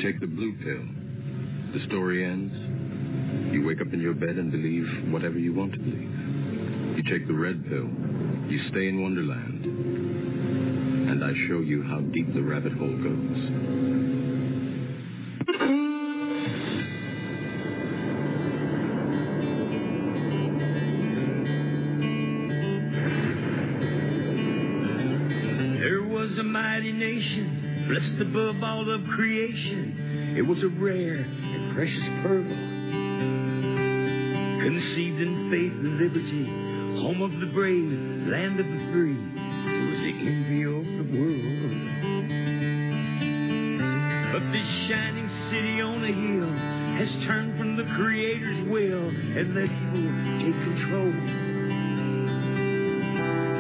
take the blue pill. The story ends. You wake up in your bed and believe whatever you want to believe. You take the red pill. You stay in Wonderland. And I show you how deep the rabbit hole goes. There was a mighty nation, blessed above all of creation. It was a rare and precious pearl, conceived in faith and liberty, home of the brave, land of the free. It was the envy of the world. But this shining city on a hill has turned from the Creator's will and let evil take control.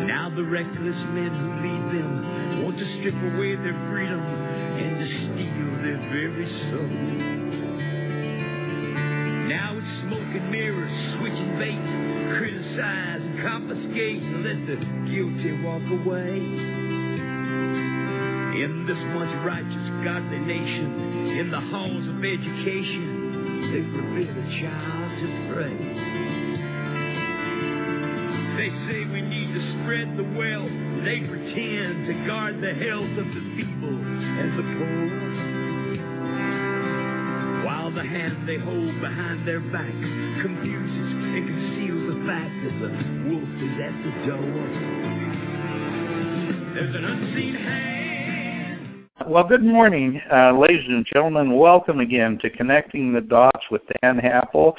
Now the reckless men who lead them want to strip away their freedom and to steal their very soul. Now it's smoke and mirrors, switching bait, criticize and confiscate and let the guilty walk away. In this once righteous, godly nation, in the halls of education, they forbid a child to pray. They say we need to spread the wealth. They pretend to guard the health of the feeble and the poor, while the hand they hold behind their back confuses and conceals the fact that the wolf is at the door. There's an unseen hand. Well, good morning, ladies and gentlemen. Welcome again to Connecting the Dots with Dan Happel.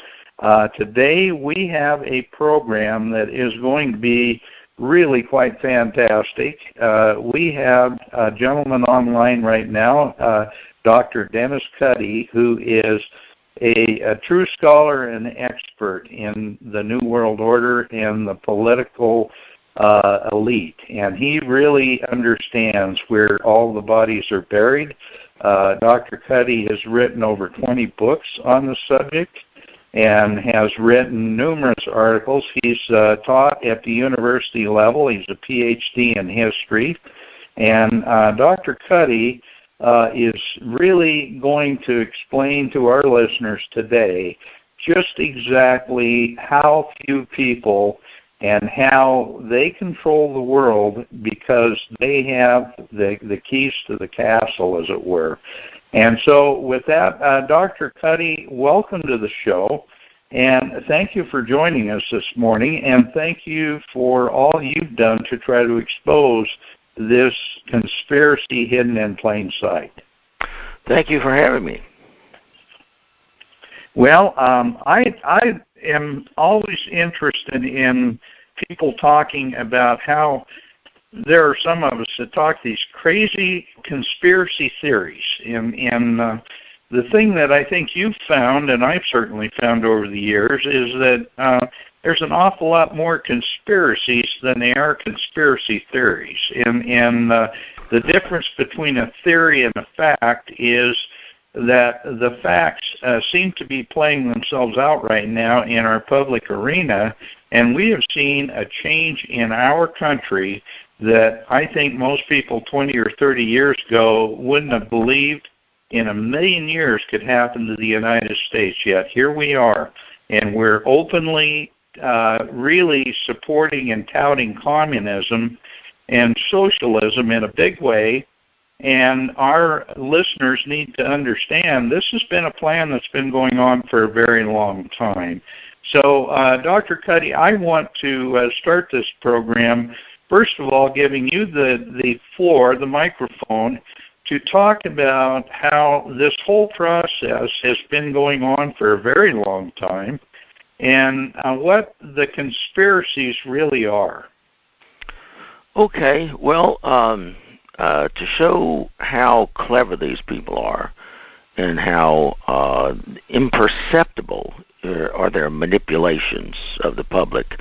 Today we have a program that is going to be really quite fantastic. We have a gentleman online right now, Dr. Dennis Cuddy, who is a true scholar and expert in the New World Order and the political elite. And he really understands where all the bodies are buried. Dr. Cuddy has written over 20 books on the subject and has written numerous articles. He's taught at the university level. He's a PhD in history. And Dr. Cuddy is really going to explain to our listeners today just exactly how few people and how they control the world because they have the keys to the castle, as it were. And so with that, Dr. Cuddy, welcome to the show, and thank you for joining us this morning, and thank you for all you've done to try to expose this conspiracy hidden in plain sight. Thank you for having me. Well, I am always interested in people talking about how there are some of us that talk these crazy conspiracy theories. And the thing that I think you've found, and I've certainly found over the years, is that there's an awful lot more conspiracies than there are conspiracy theories. And the difference between a theory and a fact is that the facts seem to be playing themselves out right now in our public arena, and we have seen a change in our country that I think most people 20 or 30 years ago wouldn't have believed in a million years could happen to the United States. Yet here we are, and we're openly really supporting and touting communism and socialism in a big way. And our listeners need to understand this has been a plan that's been going on for a very long time. So, Dr. Cuddy, I want to start this program, first of all, giving you the floor, the microphone, to talk about how this whole process has been going on for a very long time and what the conspiracies really are. Okay, well, to show how clever these people are and how imperceptible are their manipulations of the public,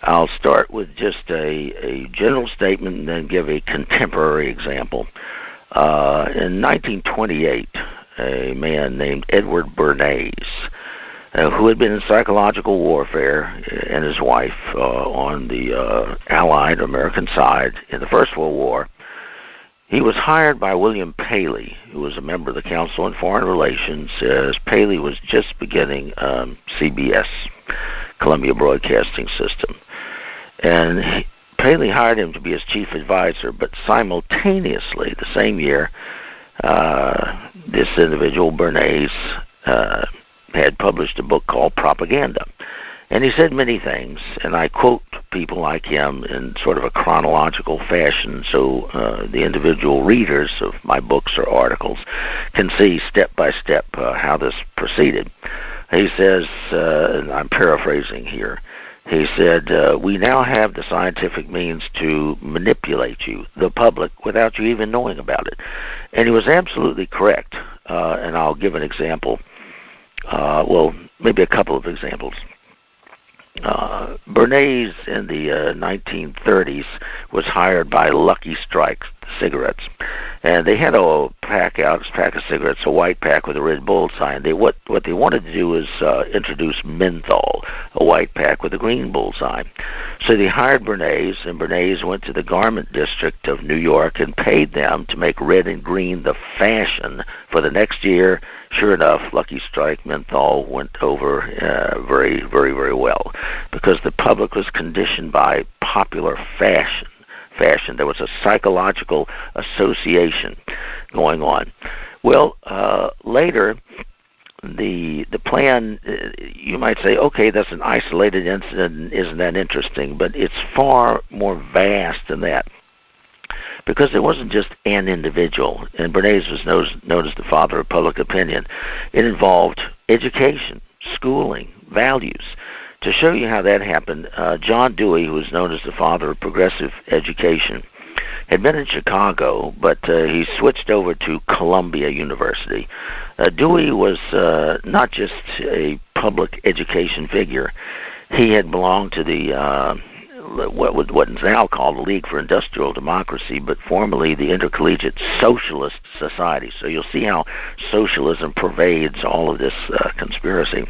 I'll start with just a general statement and then give a contemporary example. In 1928, a man named Edward Bernays, who had been in psychological warfare, and his wife on the Allied American side in the First World War, He was hired by William Paley, who was a member of the Council on Foreign Relations, as Paley was just beginning CBS, Columbia Broadcasting System. And Paley hired him to be his chief advisor, but simultaneously, the same year, this individual, Bernays, had published a book called Propaganda. And he said many things, and I quote people like him in sort of a chronological fashion so the individual readers of my books or articles can see step by step how this proceeded. He says, and I'm paraphrasing here, he said, we now have the scientific means to manipulate you, the public, without you even knowing about it. And he was absolutely correct, and I'll give an example, well, maybe a couple of examples. Bernays in the 1930s was hired by Lucky Strike cigarettes, and they had a pack of cigarettes, a white pack with a red bullseye. And what they wanted to do was introduce menthol, a white pack with a green bullseye. So they hired Bernays, and Bernays went to the garment district of New York and paid them to make red and green the fashion for the next year. Sure enough, Lucky Strike menthol went over very, very, very well, because the public was conditioned by popular fashion. There was a psychological association going on. Well, later, the plan, you might say, okay, that's an isolated incident, isn't that interesting? But it's far more vast than that, because it wasn't just an individual, and Bernays was known as the father of public opinion. It involved education, schooling, values. To show you how that happened, John Dewey, who was known as the father of progressive education, had been in Chicago, but he switched over to Columbia University. Dewey was not just a public education figure. He had belonged to the what is now called the League for Industrial Democracy, but formerly the Intercollegiate Socialist Society. So you'll see how socialism pervades all of this conspiracy.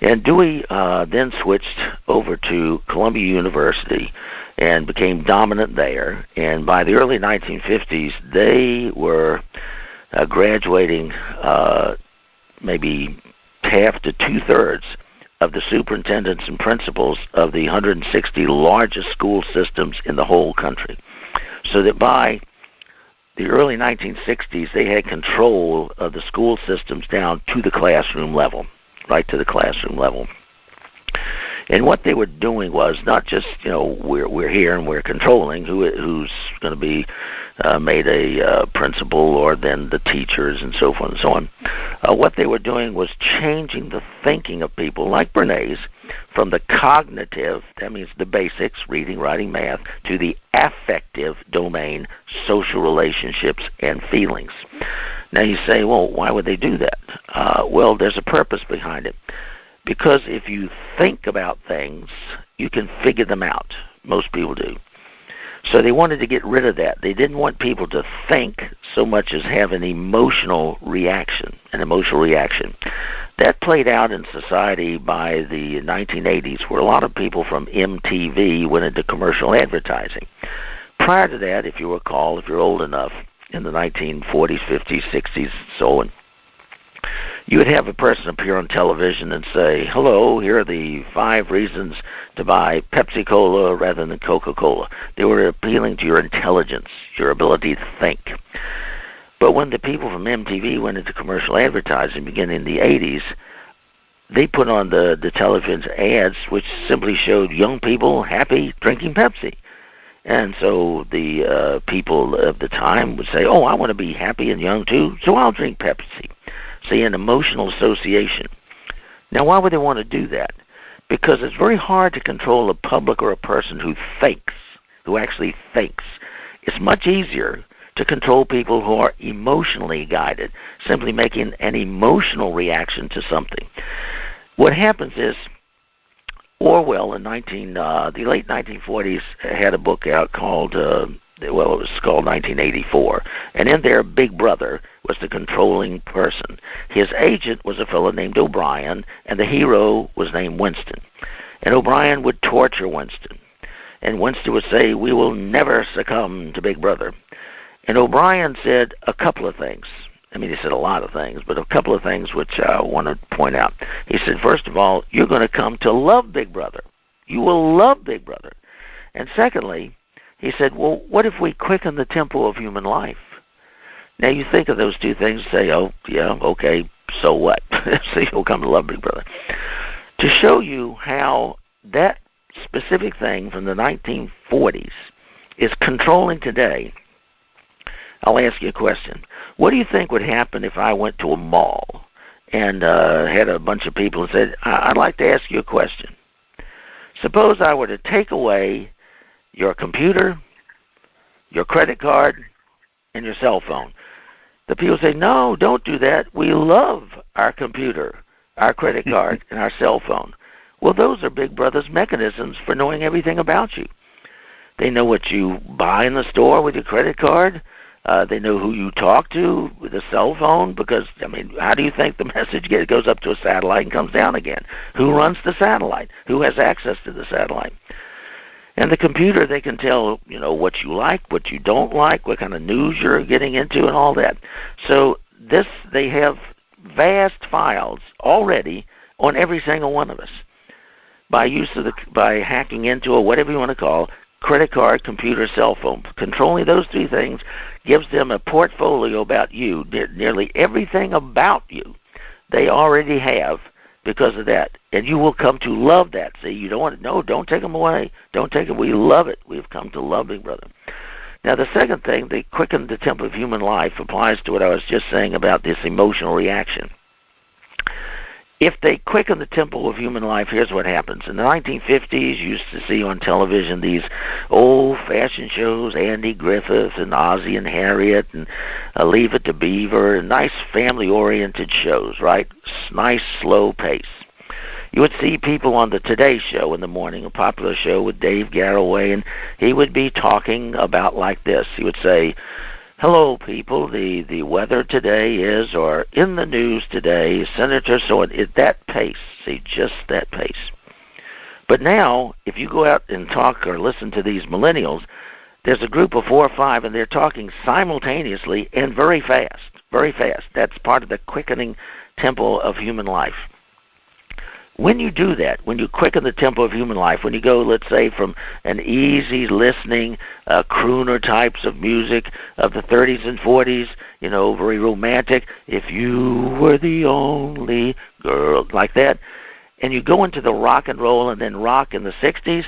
And Dewey then switched over to Columbia University and became dominant there. And by the early 1950s, they were graduating maybe half to two-thirds of the superintendents and principals of the 160 largest school systems in the whole country. So that by the early 1960s, they had control of the school systems down to the classroom level, right to the classroom level. And what they were doing was not just, we're here and we're controlling who's going to be made a principal, or then the teachers and so forth and so on. What they were doing was changing the thinking of people like Bernays from the cognitive, that means the basics, reading, writing, math, to the affective domain, social relationships and feelings. Now you say, well, why would they do that? Well, there's a purpose behind it. Because if you think about things, you can figure them out. Most people do. So they wanted to get rid of that. They didn't want people to think so much as have an emotional reaction. That played out in society by the 1980s, where a lot of people from MTV went into commercial advertising. Prior to that, if you recall, if you're old enough, in the 1940s, 50s, 60s, so on, you would have a person appear on television and say, hello, here are the 5 reasons to buy Pepsi-Cola rather than Coca-Cola. They were appealing to your intelligence, your ability to think. But when the people from MTV went into commercial advertising beginning in the 80s, they put on the television ads which simply showed young people happy drinking Pepsi. And so the people of the time would say, oh, I want to be happy and young too, so I'll drink Pepsi. See, an emotional association. Now, why would they want to do that? Because it's very hard to control a public or a person who thinks, who actually thinks. It's much easier to control people who are emotionally guided, simply making an emotional reaction to something. What happens is, Orwell in the late 1940s had a book out called, it was called 1984, and in there, Big Brother was the controlling person. His agent was a fellow named O'Brien, and the hero was named Winston. And O'Brien would torture Winston. And Winston would say, we will never succumb to Big Brother. And O'Brien said a couple of things. I mean, he said a lot of things, but a couple of things which I want to point out. He said, first of all, you're going to come to love Big Brother. You will love Big Brother. And secondly, he said, well, what if we quicken the tempo of human life? Now, you think of those two things and say, oh, yeah, okay, so what? So you'll come to love Big Brother. To show you how that specific thing from the 1940s is controlling today, I'll ask you a question. What do you think would happen if I went to a mall and had a bunch of people and said, I'd like to ask you a question. Suppose I were to take away your computer, your credit card, and your cell phone. The people say, no, don't do that. We love our computer, our credit card, and our cell phone. Well, those are Big Brother's mechanisms for knowing everything about you. They know what you buy in the store with your credit card. They know who you talk to with a cell phone because, I mean, how do you think the message goes up to a satellite and comes down again? Who runs the satellite? Who has access to the satellite? And the computer, they can tell, you know, what you like, what you don't like, what kind of news you're getting into and all that. So they have vast files already on every single one of us by hacking into a whatever you want to call credit card, computer, cell phone. Controlling those three things gives them a portfolio about you, nearly everything about you they already have because of that. And you will come to love that. See, you don't want to, no, don't take them away. Don't take them. We love it. We've come to love Big Brother. Now, the second thing, they quicken the tempo of human life, applies to what I was just saying about this emotional reaction. If they quicken the tempo of human life, here's what happens. In the 1950s, you used to see on television these old-fashioned shows, Andy Griffith and Ozzie and Harriet and Leave It to Beaver, and nice family-oriented shows, right? Nice, slow pace. You would see people on the Today Show in the morning, a popular show with Dave Garroway, and he would be talking about like this. He would say, hello, people, the weather today is, or in the news today, Senator so at that pace, see, just that pace. But now, if you go out and talk or listen to these millennials, there's a group of 4 or 5, and they're talking simultaneously and very fast, very fast. That's part of the quickening tempo of human life. When you do that, when you quicken the tempo of human life, when you go, let's say, from an easy listening, crooner types of music of the 30s and 40s, you know, very romantic, if you were the only girl, like that, and you go into the rock and roll and then rock in the 60s,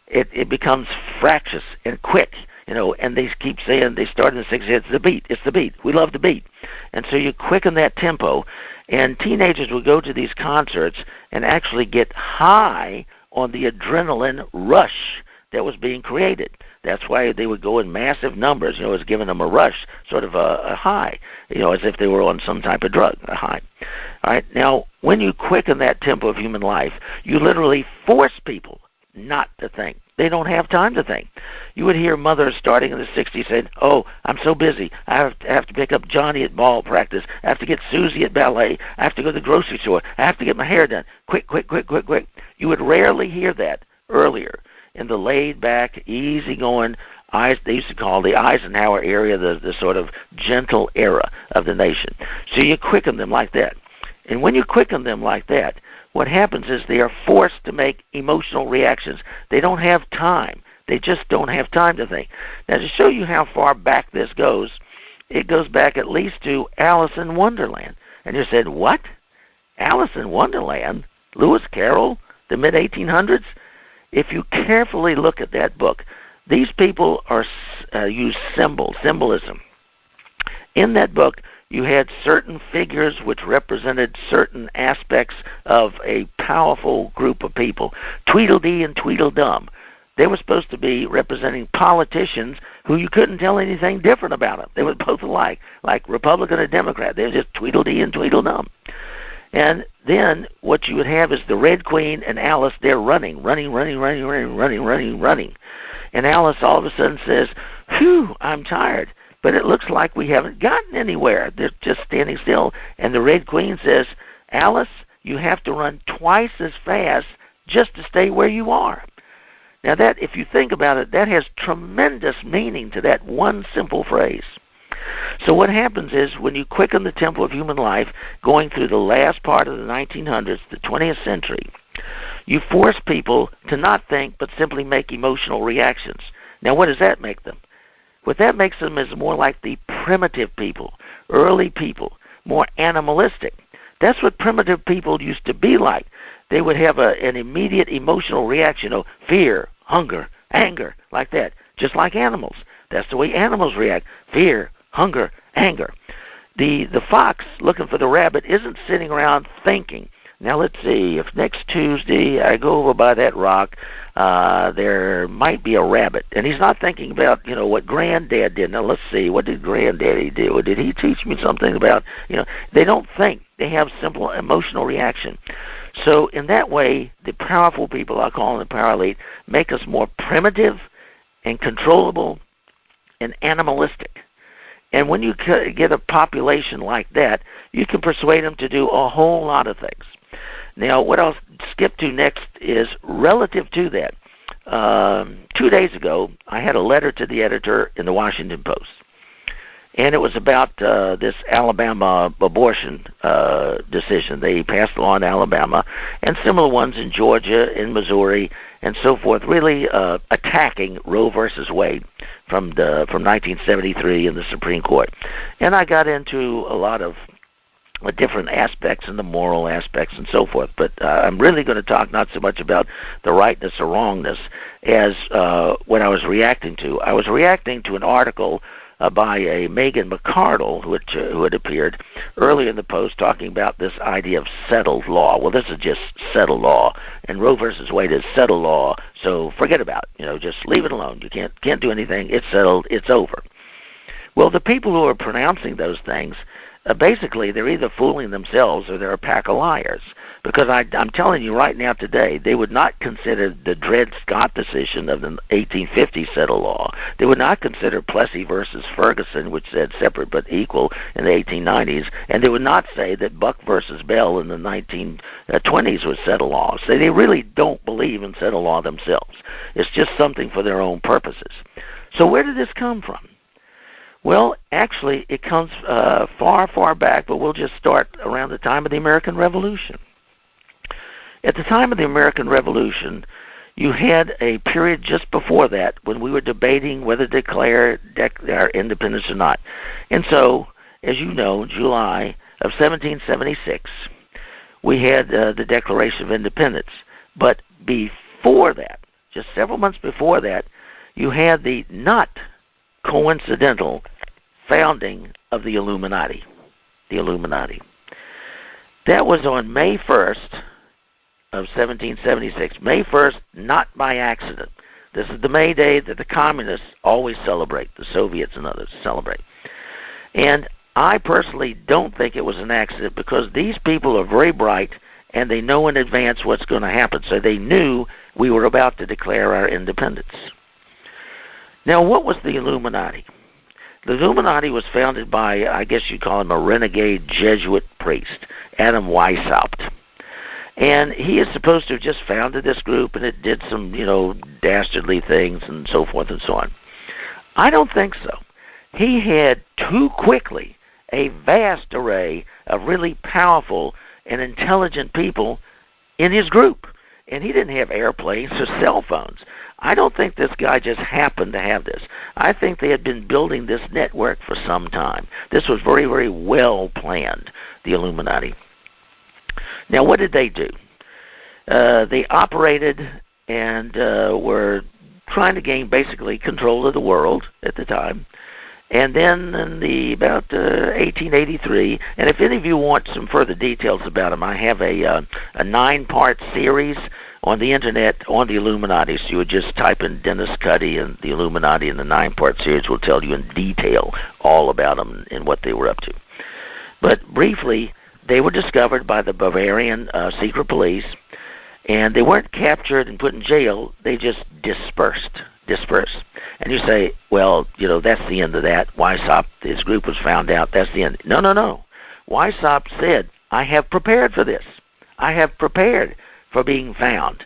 it becomes fractious and quick, you know, and they keep saying, they start in the 60s, it's the beat, we love the beat. And so you quicken that tempo, and teenagers would go to these concerts and actually get high on the adrenaline rush that was being created. That's why they would go in massive numbers, you know, it was giving them a rush, sort of a high, you know, as if they were on some type of drug, a high. All right, now, when you quicken that tempo of human life, you literally force people not to think. They don't have time to think. You would hear mothers starting in the 60s saying, oh, I'm so busy. I have to pick up Johnny at ball practice. I have to get Susie at ballet. I have to go to the grocery store. I have to get my hair done. Quick, quick, quick, quick, quick. You would rarely hear that earlier in the laid-back, easy-going, they used to call the Eisenhower era the sort of gentle era of the nation. So you quicken them like that. And when you quicken them like that, what happens is they are forced to make emotional reactions. They don't have time. They just don't have time to think. Now, to show you how far back this goes, it goes back at least to Alice in Wonderland. And you said, what? Alice in Wonderland? Lewis Carroll? The mid-1800s? If you carefully look at that book, these people use symbolism. In that book, you had certain figures which represented certain aspects of a powerful group of people. Tweedledee and Tweedledum. They were supposed to be representing politicians who you couldn't tell anything different about them. They were both alike, like Republican and Democrat. They were just Tweedledee and Tweedledum. And then what you would have is the Red Queen and Alice, they're running. And Alice all of a sudden says, phew, I'm tired. But it looks like we haven't gotten anywhere. They're just standing still. And the Red Queen says, Alice, you have to run twice as fast just to stay where you are. Now that, if you think about it, that has tremendous meaning to that one simple phrase. So what happens is when you quicken the tempo of human life, going through the last part of the 1900s, the 20th century, you force people to not think but simply make emotional reactions. Now what does that make them? What that makes them is more like the primitive people, early people, more animalistic. That's what primitive people used to be like. They would have an immediate emotional reaction, fear, hunger, anger, like that, just like animals. That's the way animals react, fear, hunger, anger. The fox looking for the rabbit isn't sitting around thinking, now let's see, if next Tuesday I go over by that rock, there might be a rabbit. And he's not thinking about, what Granddad did. Now let's see, what did Granddaddy do? Did he teach me something about, they don't think. They have simple emotional reaction. So in that way, the powerful people, I call them the power elite, make us more primitive and controllable and animalistic. And when you get a population like that, you can persuade them to do a whole lot of things. Now, what I'll skip to next is relative to that. 2 days ago, I had a letter to the editor in the Washington Post. And it was about this Alabama abortion decision. They passed a law in Alabama, and similar ones in Georgia, in Missouri, and so forth, really attacking Roe versus Wade from 1973 in the Supreme Court. And I got into a lot of different aspects and the moral aspects and so forth. But I'm really going to talk not so much about the rightness or wrongness as what I was reacting to. I was reacting to an article by a Megan McArdle who had appeared earlier in the Post talking about this idea of settled law. Well, this is just settled law, and Roe versus Wade is settled law, so forget about it. Just leave it alone. You can't do anything. It's settled. It's over. Well, the people who are pronouncing those things, basically they're either fooling themselves or they're a pack of liars. Because I'm telling you right now today, they would not consider the Dred Scott decision of the 1850 settled law. They would not consider Plessy versus Ferguson, which said separate but equal in the 1890s. And they would not say that Buck versus Bell in the 1920s was settled law. So they really don't believe in settled law themselves. It's just something for their own purposes. So where did this come from? Well, actually, it comes far, far back, but we'll just start around the time of the American Revolution. At the time of the American Revolution, you had a period just before that when we were debating whether to declare our independence or not. And so, as you know, July of 1776, we had the Declaration of Independence. But before that, just several months before that, you had the not coincidental founding of the Illuminati. The Illuminati. That was on May 1st of 1776. May 1st, not by accident. This is the May Day that the communists always celebrate, the Soviets and others celebrate. And I personally don't think it was an accident because these people are very bright and they know in advance what's going to happen. So they knew we were about to declare our independence. Now, what was the Illuminati? The Illuminati was founded by, I guess you'd call him a renegade Jesuit priest, Adam Weishaupt. And he is supposed to have just founded this group, and it did some, dastardly things and so forth and so on. I don't think so. He had too quickly a vast array of really powerful and intelligent people in his group. And he didn't have airplanes or cell phones. I don't think this guy just happened to have this. I think they had been building this network for some time. This was very, very well planned, the Illuminati. Now, what did they do? They operated and were trying to gain basically control of the world at the time. And then in about 1883, and if any of you want some further details about them, I have a 9-part series on the internet on the Illuminati. So you would just type in Dennis Cuddy and the Illuminati, and the 9-part series will tell you in detail all about them and what they were up to. But briefly, they were discovered by the Bavarian secret police, and they weren't captured and put in jail. They just dispersed. And you say, well, that's the end of that. Weishaupt, his group was found out. That's the end. No. Weishaupt said, I have prepared for this. I have prepared for being found.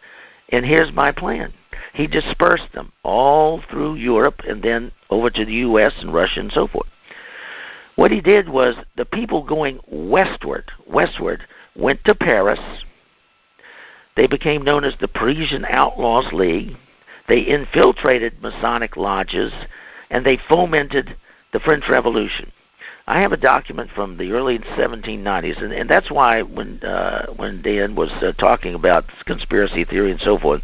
And here's my plan. he dispersed them all through Europe and then over to the U.S. and Russia and so forth. What he did was the people going westward went to Paris. They became known as the Parisian Outlaws League. They infiltrated Masonic lodges, and they fomented the French Revolution. I have a document from the early 1790s, and that's why when Dan was talking about conspiracy theory and so forth,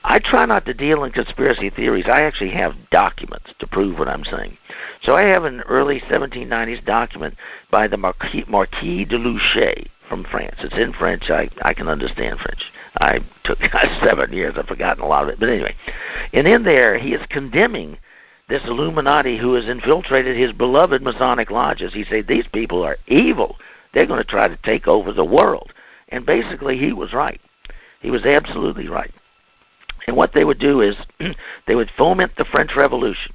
I try not to deal in conspiracy theories. I actually have documents to prove what I'm saying. So I have an early 1790s document by the Marquis de Luchet from France. It's in French. I can understand French. I took 7 years. I've forgotten a lot of it. But anyway, and in there he is condemning this Illuminati who has infiltrated his beloved Masonic lodges. He said, these people are evil. They're going to try to take over the world. And basically he was right. He was absolutely right. And what they would do is they would foment the French Revolution.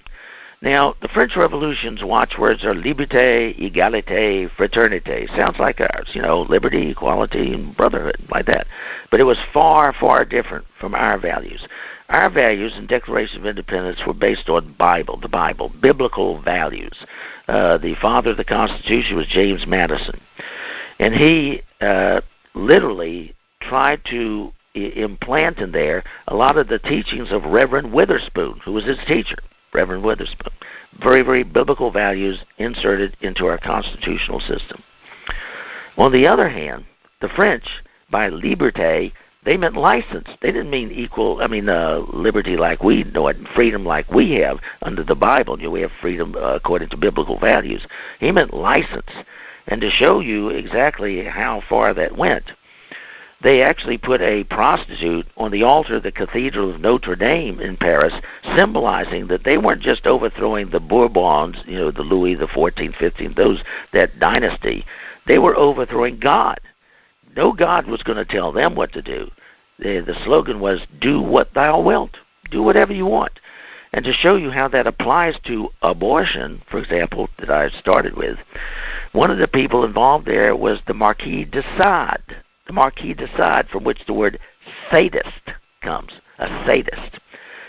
Now, the French Revolution's watchwords are liberté, égalité, fraternité. Sounds like ours, liberty, equality, and brotherhood, like that. But it was far, far different from our values. Our values in Declaration of Independence were based on the Bible, biblical values. The father of the Constitution was James Madison. And he literally tried to implant in there a lot of the teachings of Reverend Witherspoon, who was his teacher, Reverend Witherspoon. Very, very biblical values inserted into our constitutional system. On the other hand, the French, by liberté, they meant license. They didn't mean liberty like we know it, freedom like we have under the Bible. We have freedom according to biblical values. He meant license. And to show you exactly how far that went, they actually put a prostitute on the altar of the Cathedral of Notre Dame in Paris, symbolizing that they weren't just overthrowing the Bourbons, the Louis the 14th, 15th, that dynasty. They were overthrowing God. No God was going to tell them what to do. The slogan was, do what thou wilt. Do whatever you want. And to show you how that applies to abortion, for example, that I started with, one of the people involved there was the Marquis de Sade. The Marquis de Sade, from which the word sadist comes, a sadist.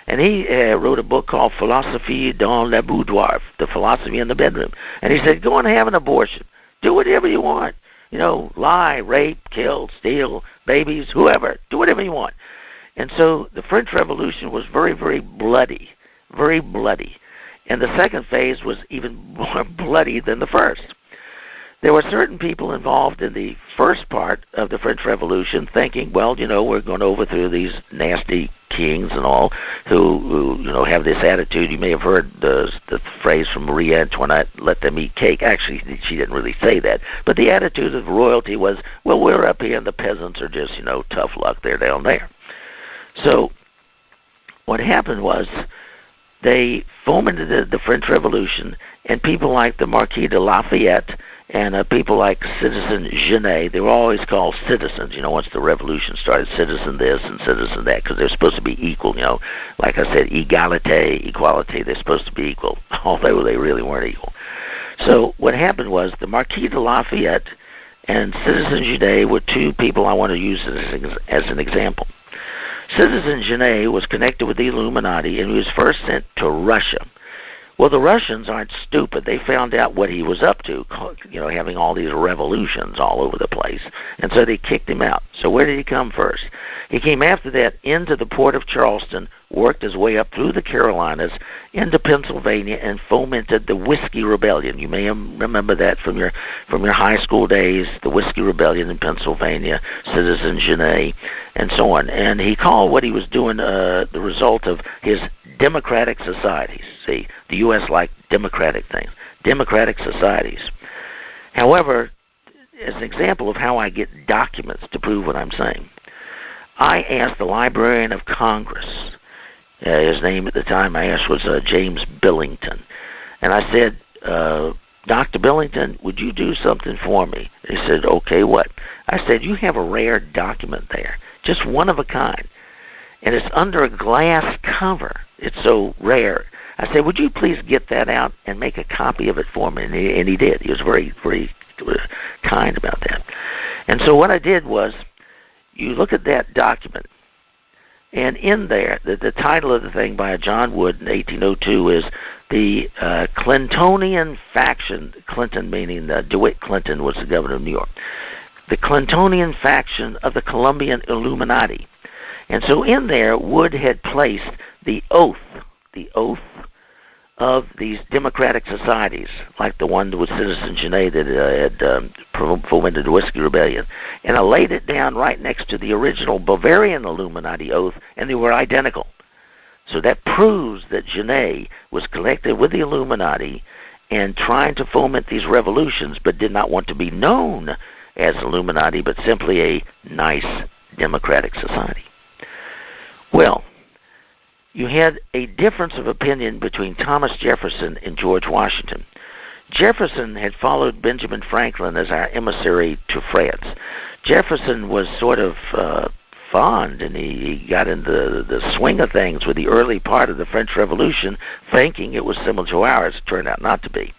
And he wrote a book called Philosophie dans le boudoir, the philosophy in the bedroom. And he said, go and have an abortion. Do whatever you want. Lie, rape, kill, steal, babies, whoever. Do whatever you want. And so the French Revolution was very, very bloody, very bloody. And the second phase was even more bloody than the first. There were certain people involved in the first part of the French Revolution thinking, well, we're going to overthrow these nasty kings and all who have this attitude. You may have heard the phrase from Marie Antoinette, let them eat cake. Actually, she didn't really say that. But the attitude of royalty was, well, we're up here and the peasants are just, tough luck. They're down there. So what happened was they fomented the French Revolution, and people like the Marquis de Lafayette and people like Citizen Genet, they were always called citizens, once the revolution started, citizen this and citizen that, because they're supposed to be equal, like I said, égalité, equality, they're supposed to be equal, although they really weren't equal. So what happened was the Marquis de Lafayette and Citizen Genet were two people I want to use as an example. Citizen Genet was connected with the Illuminati, and he was first sent to Russia. Well, the Russians aren't stupid. They found out what he was up to, having all these revolutions all over the place. And so they kicked him out. So where did he come first? He came after that into the port of Charleston, worked his way up through the Carolinas into Pennsylvania, and fomented the Whiskey Rebellion. You may remember that from your high school days, the Whiskey Rebellion in Pennsylvania, Citizen Genet, and so on. And he called what he was doing the result of his democratic societies. See, the U.S. liked democratic things, democratic societies. However, as an example of how I get documents to prove what I'm saying, I asked the Librarian of Congress, his name at the time I asked was James Billington, and I said, Dr. Billington, would you do something for me? He said, okay, what? I said, you have a rare document there, just one of a kind, and it's under a glass cover. It's so rare. I said, would you please get that out and make a copy of it for me? And he did. He was very, very kind about that. And so what I did was, you look at that document, And in there, the title of the thing by John Wood in 1802 is the Clintonian faction. Clinton meaning DeWitt Clinton was the governor of New York. The Clintonian faction of the Colombian Illuminati. And so in there, Wood had placed the oath of these democratic societies, like the one with Citizen Genet that had fomented the Whiskey Rebellion, and I laid it down right next to the original Bavarian Illuminati oath, and they were identical. So that proves that Genet was connected with the Illuminati and trying to foment these revolutions, but did not want to be known as Illuminati, but simply a nice democratic society. Well, you had a difference of opinion between Thomas Jefferson and George Washington. Jefferson had followed Benjamin Franklin as our emissary to France. Jefferson was sort of fond, and he got into the swing of things with the early part of the French Revolution, thinking it was similar to ours. It turned out not to be.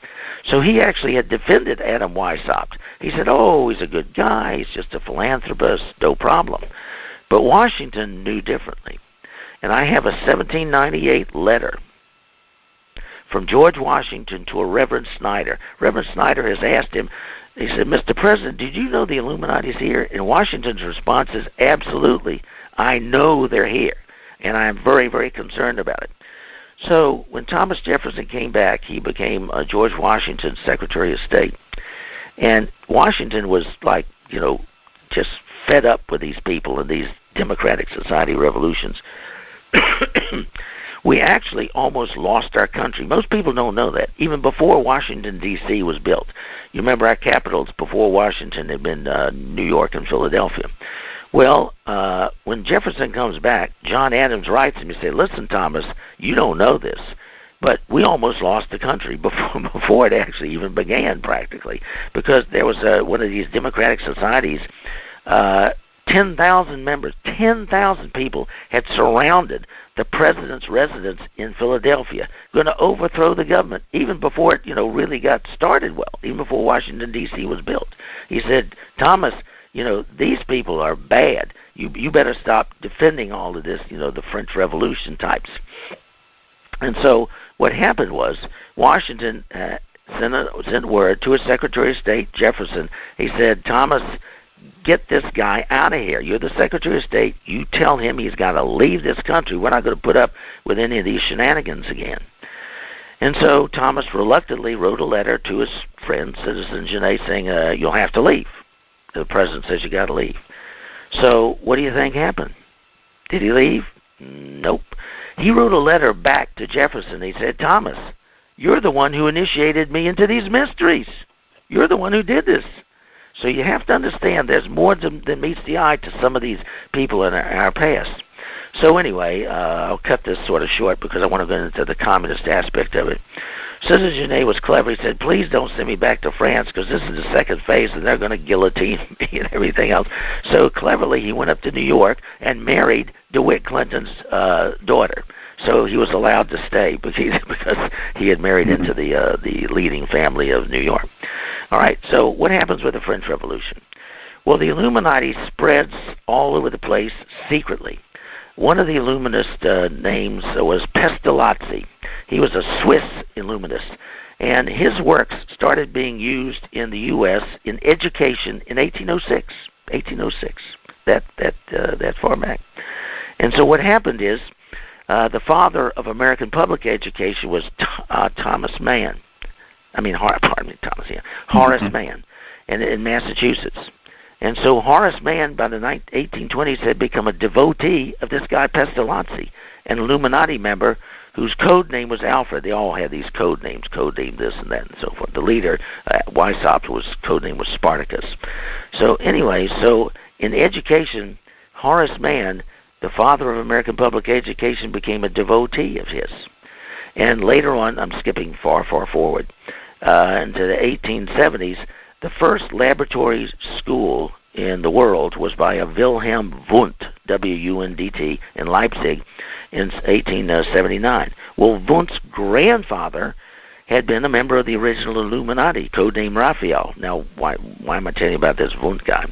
So he actually had defended Adam Weishaupt. He said, oh, he's a good guy, he's just a philanthropist, no problem. But Washington knew differently. And I have a 1798 letter from George Washington to a Reverend Snyder. Reverend Snyder has asked him, he said, Mr. President, did you know the Illuminati's here? And Washington's response is, absolutely. I know they're here. And I am very, very concerned about it. So when Thomas Jefferson came back, he became George Washington's Secretary of State. And Washington was like, just fed up with these people and these democratic society revolutions. We actually almost lost our country. Most people don't know that. Even before Washington, D.C. was built. You remember our capitals before Washington had been New York and Philadelphia. Well, when Jefferson comes back, John Adams writes him and says, listen, Thomas, you don't know this, but we almost lost the country before it actually even began practically, because there was one of these democratic societies, 10,000 members, 10,000 people had surrounded the president's residence in Philadelphia, going to overthrow the government, even before it, really got started well, even before Washington, D.C. was built. He said, Thomas, these people are bad. You better stop defending all of this, the French Revolution types. And so what happened was Washington sent word to his Secretary of State, Jefferson. He said, Thomas, get this guy out of here. You're the Secretary of State. You tell him he's got to leave this country. We're not going to put up with any of these shenanigans again. And so Thomas reluctantly wrote a letter to his friend, Citizen Genet, saying, you'll have to leave. The president says you got to leave. So what do you think happened? Did he leave? Nope. He wrote a letter back to Jefferson. He said, Thomas, you're the one who initiated me into these mysteries. You're the one who did this. So you have to understand there's more than meets the eye to some of these people in our past. So anyway, I'll cut this sort of short because I want to go into the communist aspect of it. Citizen Genet was clever. He said, please don't send me back to France because this is the second phase and they're going to guillotine me and everything else. So cleverly he went up to New York and married DeWitt Clinton's daughter. So he was allowed to stay because he had married into the leading family of New York. All right, so what happens with the French Revolution? Well, the Illuminati spreads all over the place secretly. One of the Illuminist names was Pestalozzi. He was a Swiss Illuminist, and his works started being used in the U.S. in education in 1806. 1806, that far back. And so what happened is the father of American public education was Horace Mann, and in Massachusetts. And so Horace Mann, by the 1820s, had become a devotee of this guy Pestalozzi, an Illuminati member whose code name was Alfred. They all had these code names this and that and so forth. The leader, Weishaupt's code name was Spartacus. So anyway, so in education, Horace Mann, the father of American public education, became a devotee of his. And later on, I'm skipping far, far forward, into the 1870s, the first laboratory school in the world was by a Wilhelm Wundt, W-U-N-D-T, in Leipzig in 1879. Well, Wundt's grandfather had been a member of the original Illuminati, codename Raphael. Now, why am I telling you about this Wundt guy?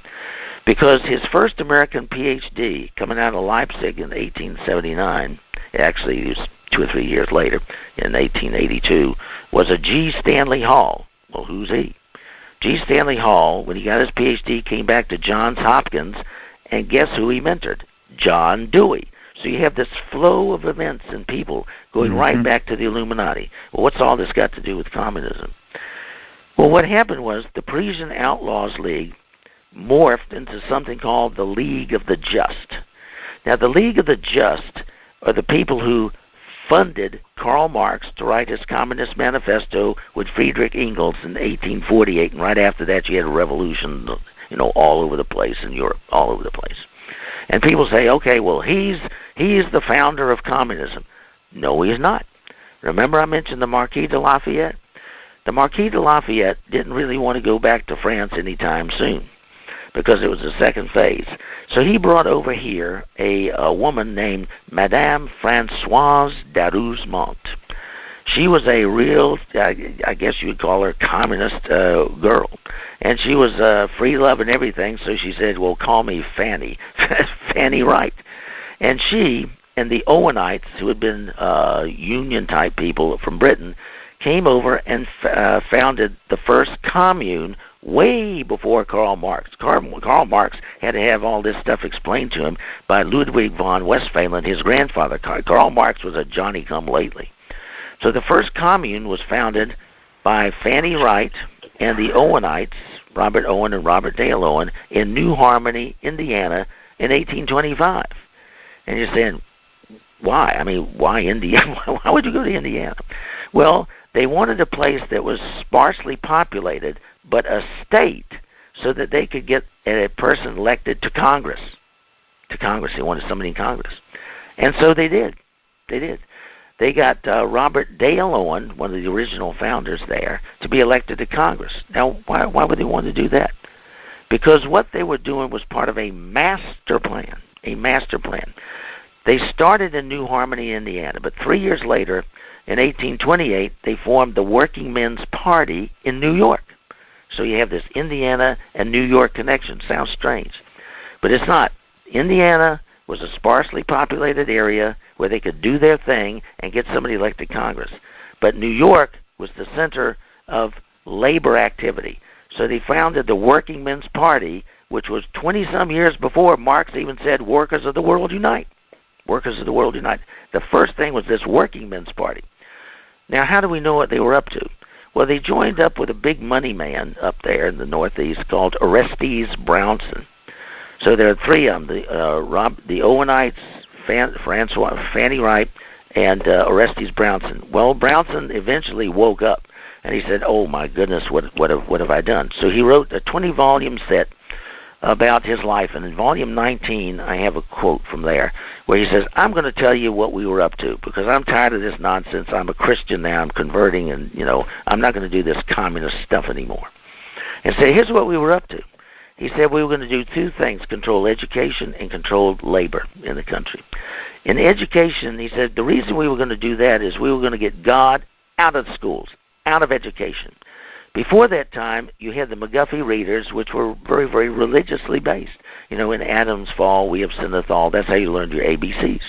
because his first American PhD, coming out of Leipzig in 1879, actually it was 2 or 3 years later, in 1882, was a G. Stanley Hall. Well, who's he? G. Stanley Hall, when he got his PhD, came back to Johns Hopkins, and guess who he mentored? John Dewey. So you have this flow of events and people going right back to the Illuminati. Well, what's all this got to do with communism? Well, what happened was the Parisian Outlaws League morphed into something called the League of the Just. Now, the League of the Just are the people who funded Karl Marx to write his Communist Manifesto with Friedrich Engels in 1848, and right after that you had a revolution, all over the place in Europe, all over the place. And people say, okay, well, he's the founder of communism. No, he is not. Remember I mentioned the Marquis de Lafayette? The Marquis de Lafayette didn't really want to go back to France anytime soon because it was the second phase. So he brought over here a woman named Madame Françoise d'Arusmont. She was a real, I guess you would call her, communist girl. And she was free love and everything, so she said, well, call me Fanny, Fanny Wright. And she and the Owenites, who had been union-type people from Britain, came over and founded the first commune way before Karl Marx. Karl Marx had to have all this stuff explained to him by Ludwig von Westphalen, his grandfather. Karl Marx was a Johnny-come-lately. So the first commune was founded by Fanny Wright and the Owenites, Robert Owen and Robert Dale Owen, in New Harmony, Indiana, in 1825. And you're saying, why? I mean, why Indiana? Why would you go to Indiana? Well, they wanted a place that was sparsely populated, but a state, so that they could get a person elected to Congress. To Congress. They wanted somebody in Congress. And so they did. They got Robert Dale Owen, one of the original founders there, to be elected to Congress. Now, why would they want to do that? Because what they were doing was part of a master plan. They started in New Harmony, Indiana, but 3 years later, in 1828, they formed the Working Men's Party in New York. So you have this Indiana and New York connection. Sounds strange, but it's not. Indiana was a sparsely populated area where they could do their thing and get somebody elected to Congress. But New York was the center of labor activity. So they founded the Working Men's Party, which was 20-some years before Marx even said, workers of the world unite. Workers of the world unite. The first thing was this Working Men's Party. Now, how do we know what they were up to? Well, they joined up with a big money man up there in the Northeast called Orestes Brownson. So there are three of them, the Owenites, Fanny Wright, and Orestes Brownson. Well, Brownson eventually woke up, and he said, oh, my goodness, what have I done? So he wrote a 20-volume set about his life, and in volume 19, I have a quote from there, where he says, I'm going to tell you what we were up to, because I'm tired of this nonsense. I'm a Christian now. I'm converting, and, I'm not going to do this communist stuff anymore. And say, here's what we were up to. He said we were going to do two things, control education and control labor in the country. In education, he said, the reason we were going to do that is we were going to get God out of schools, out of education. Before that time, you had the McGuffey readers, which were very, very religiously based. In Adam's fall, we have sinneth all. That's how you learned your ABCs.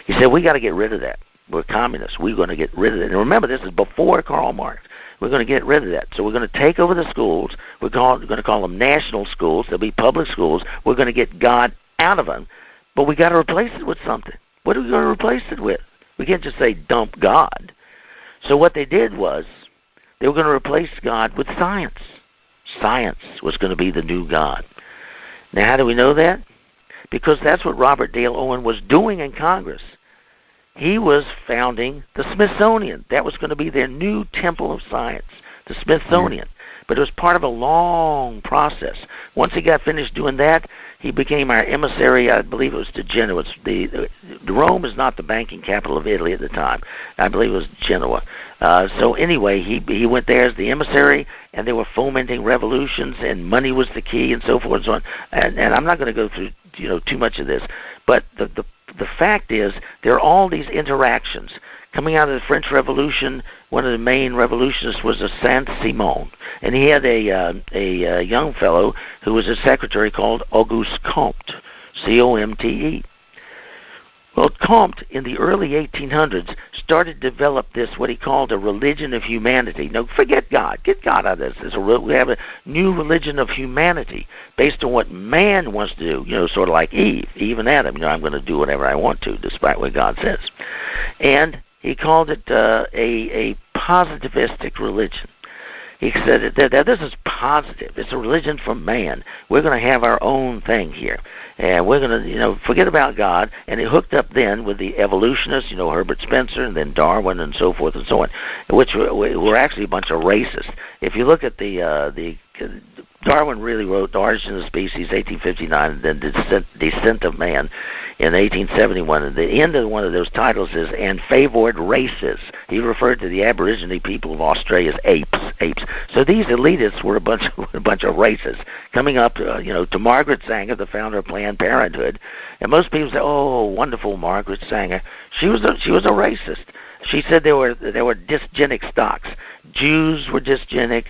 He said, we got to get rid of that. We're communists. We're going to get rid of it. And remember, this is before Karl Marx. We're going to get rid of that. So we're going to take over the schools. We're going to call them national schools. They'll be public schools. We're going to get God out of them. But we got to replace it with something. What are we going to replace it with? We can't just say dump God. So what they did was they were going to replace God with science. Science was going to be the new God. Now, how do we know that? Because that's what Robert Dale Owen was doing in Congress. He was founding the Smithsonian. That was going to be their new temple of science, the Smithsonian. But it was part of a long process. Once he got finished doing that, he became our emissary, I believe it was to Genoa. Rome is not the banking capital of Italy at the time. I believe it was Genoa. So anyway, he went there as the emissary, and they were fomenting revolutions, and money was the key, and so forth and so on. And I'm not going to go through too much of this, but the fact is there are all these interactions. Coming out of the French Revolution, one of the main revolutionists was a Saint-Simon, and he had a young fellow who was his secretary called Auguste Comte, C-O-M-T-E. Well, Comte, in the early 1800s, started to develop this, what he called a religion of humanity. Now, forget God. Get God out of this. We have a new religion of humanity based on what man wants to do, sort of like Eve and Adam. I'm going to do whatever I want to, despite what God says. And he called it a positivistic religion. He said that this is positive. It's a religion for man. We're going to have our own thing here. And we're going to, forget about God. And it hooked up then with the evolutionists, Herbert Spencer, and then Darwin, and so forth and so on, which were actually a bunch of racists. If you look at the Darwin really wrote The Origin of the Species, 1859, and then Descent of Man in 1871. And the end of one of those titles is "And Favored Races." He referred to the Aborigine people of Australia as apes. So these elitists were a bunch of racists coming up, to Margaret Sanger, the founder of Planned Parenthood. And most people say, "Oh, wonderful Margaret Sanger." She was a racist. She said there were dysgenic stocks. Jews were dysgenic.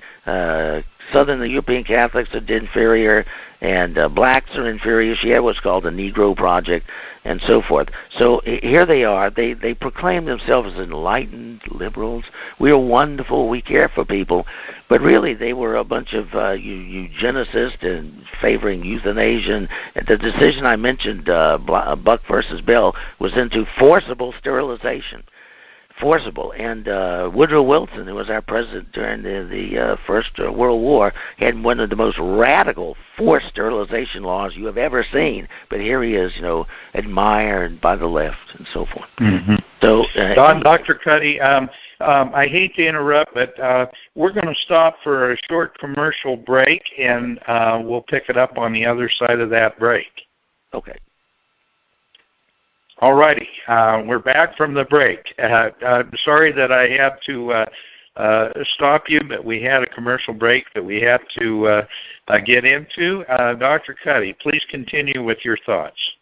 Southern European Catholics are inferior, and blacks are inferior. She had what's called the Negro Project, and so forth. So here they are. They proclaim themselves as enlightened liberals. We are wonderful. We care for people. But really, they were a bunch of eugenicists and favoring euthanasia. And the decision I mentioned, Buck versus Bell, was into forcible sterilization. Forcible. And Woodrow Wilson, who was our president during the First World War, had one of the most radical forced sterilization laws you have ever seen. But here he is, admired by the left and so forth. Mm-hmm. So, Dr. Cuddy, I hate to interrupt, but we're going to stop for a short commercial break, and we'll pick it up on the other side of that break. Okay. All righty, we're back from the break. Sorry that I had to stop you, but we had a commercial break that we had to get into. Dr. Cuddy, please continue with your thoughts.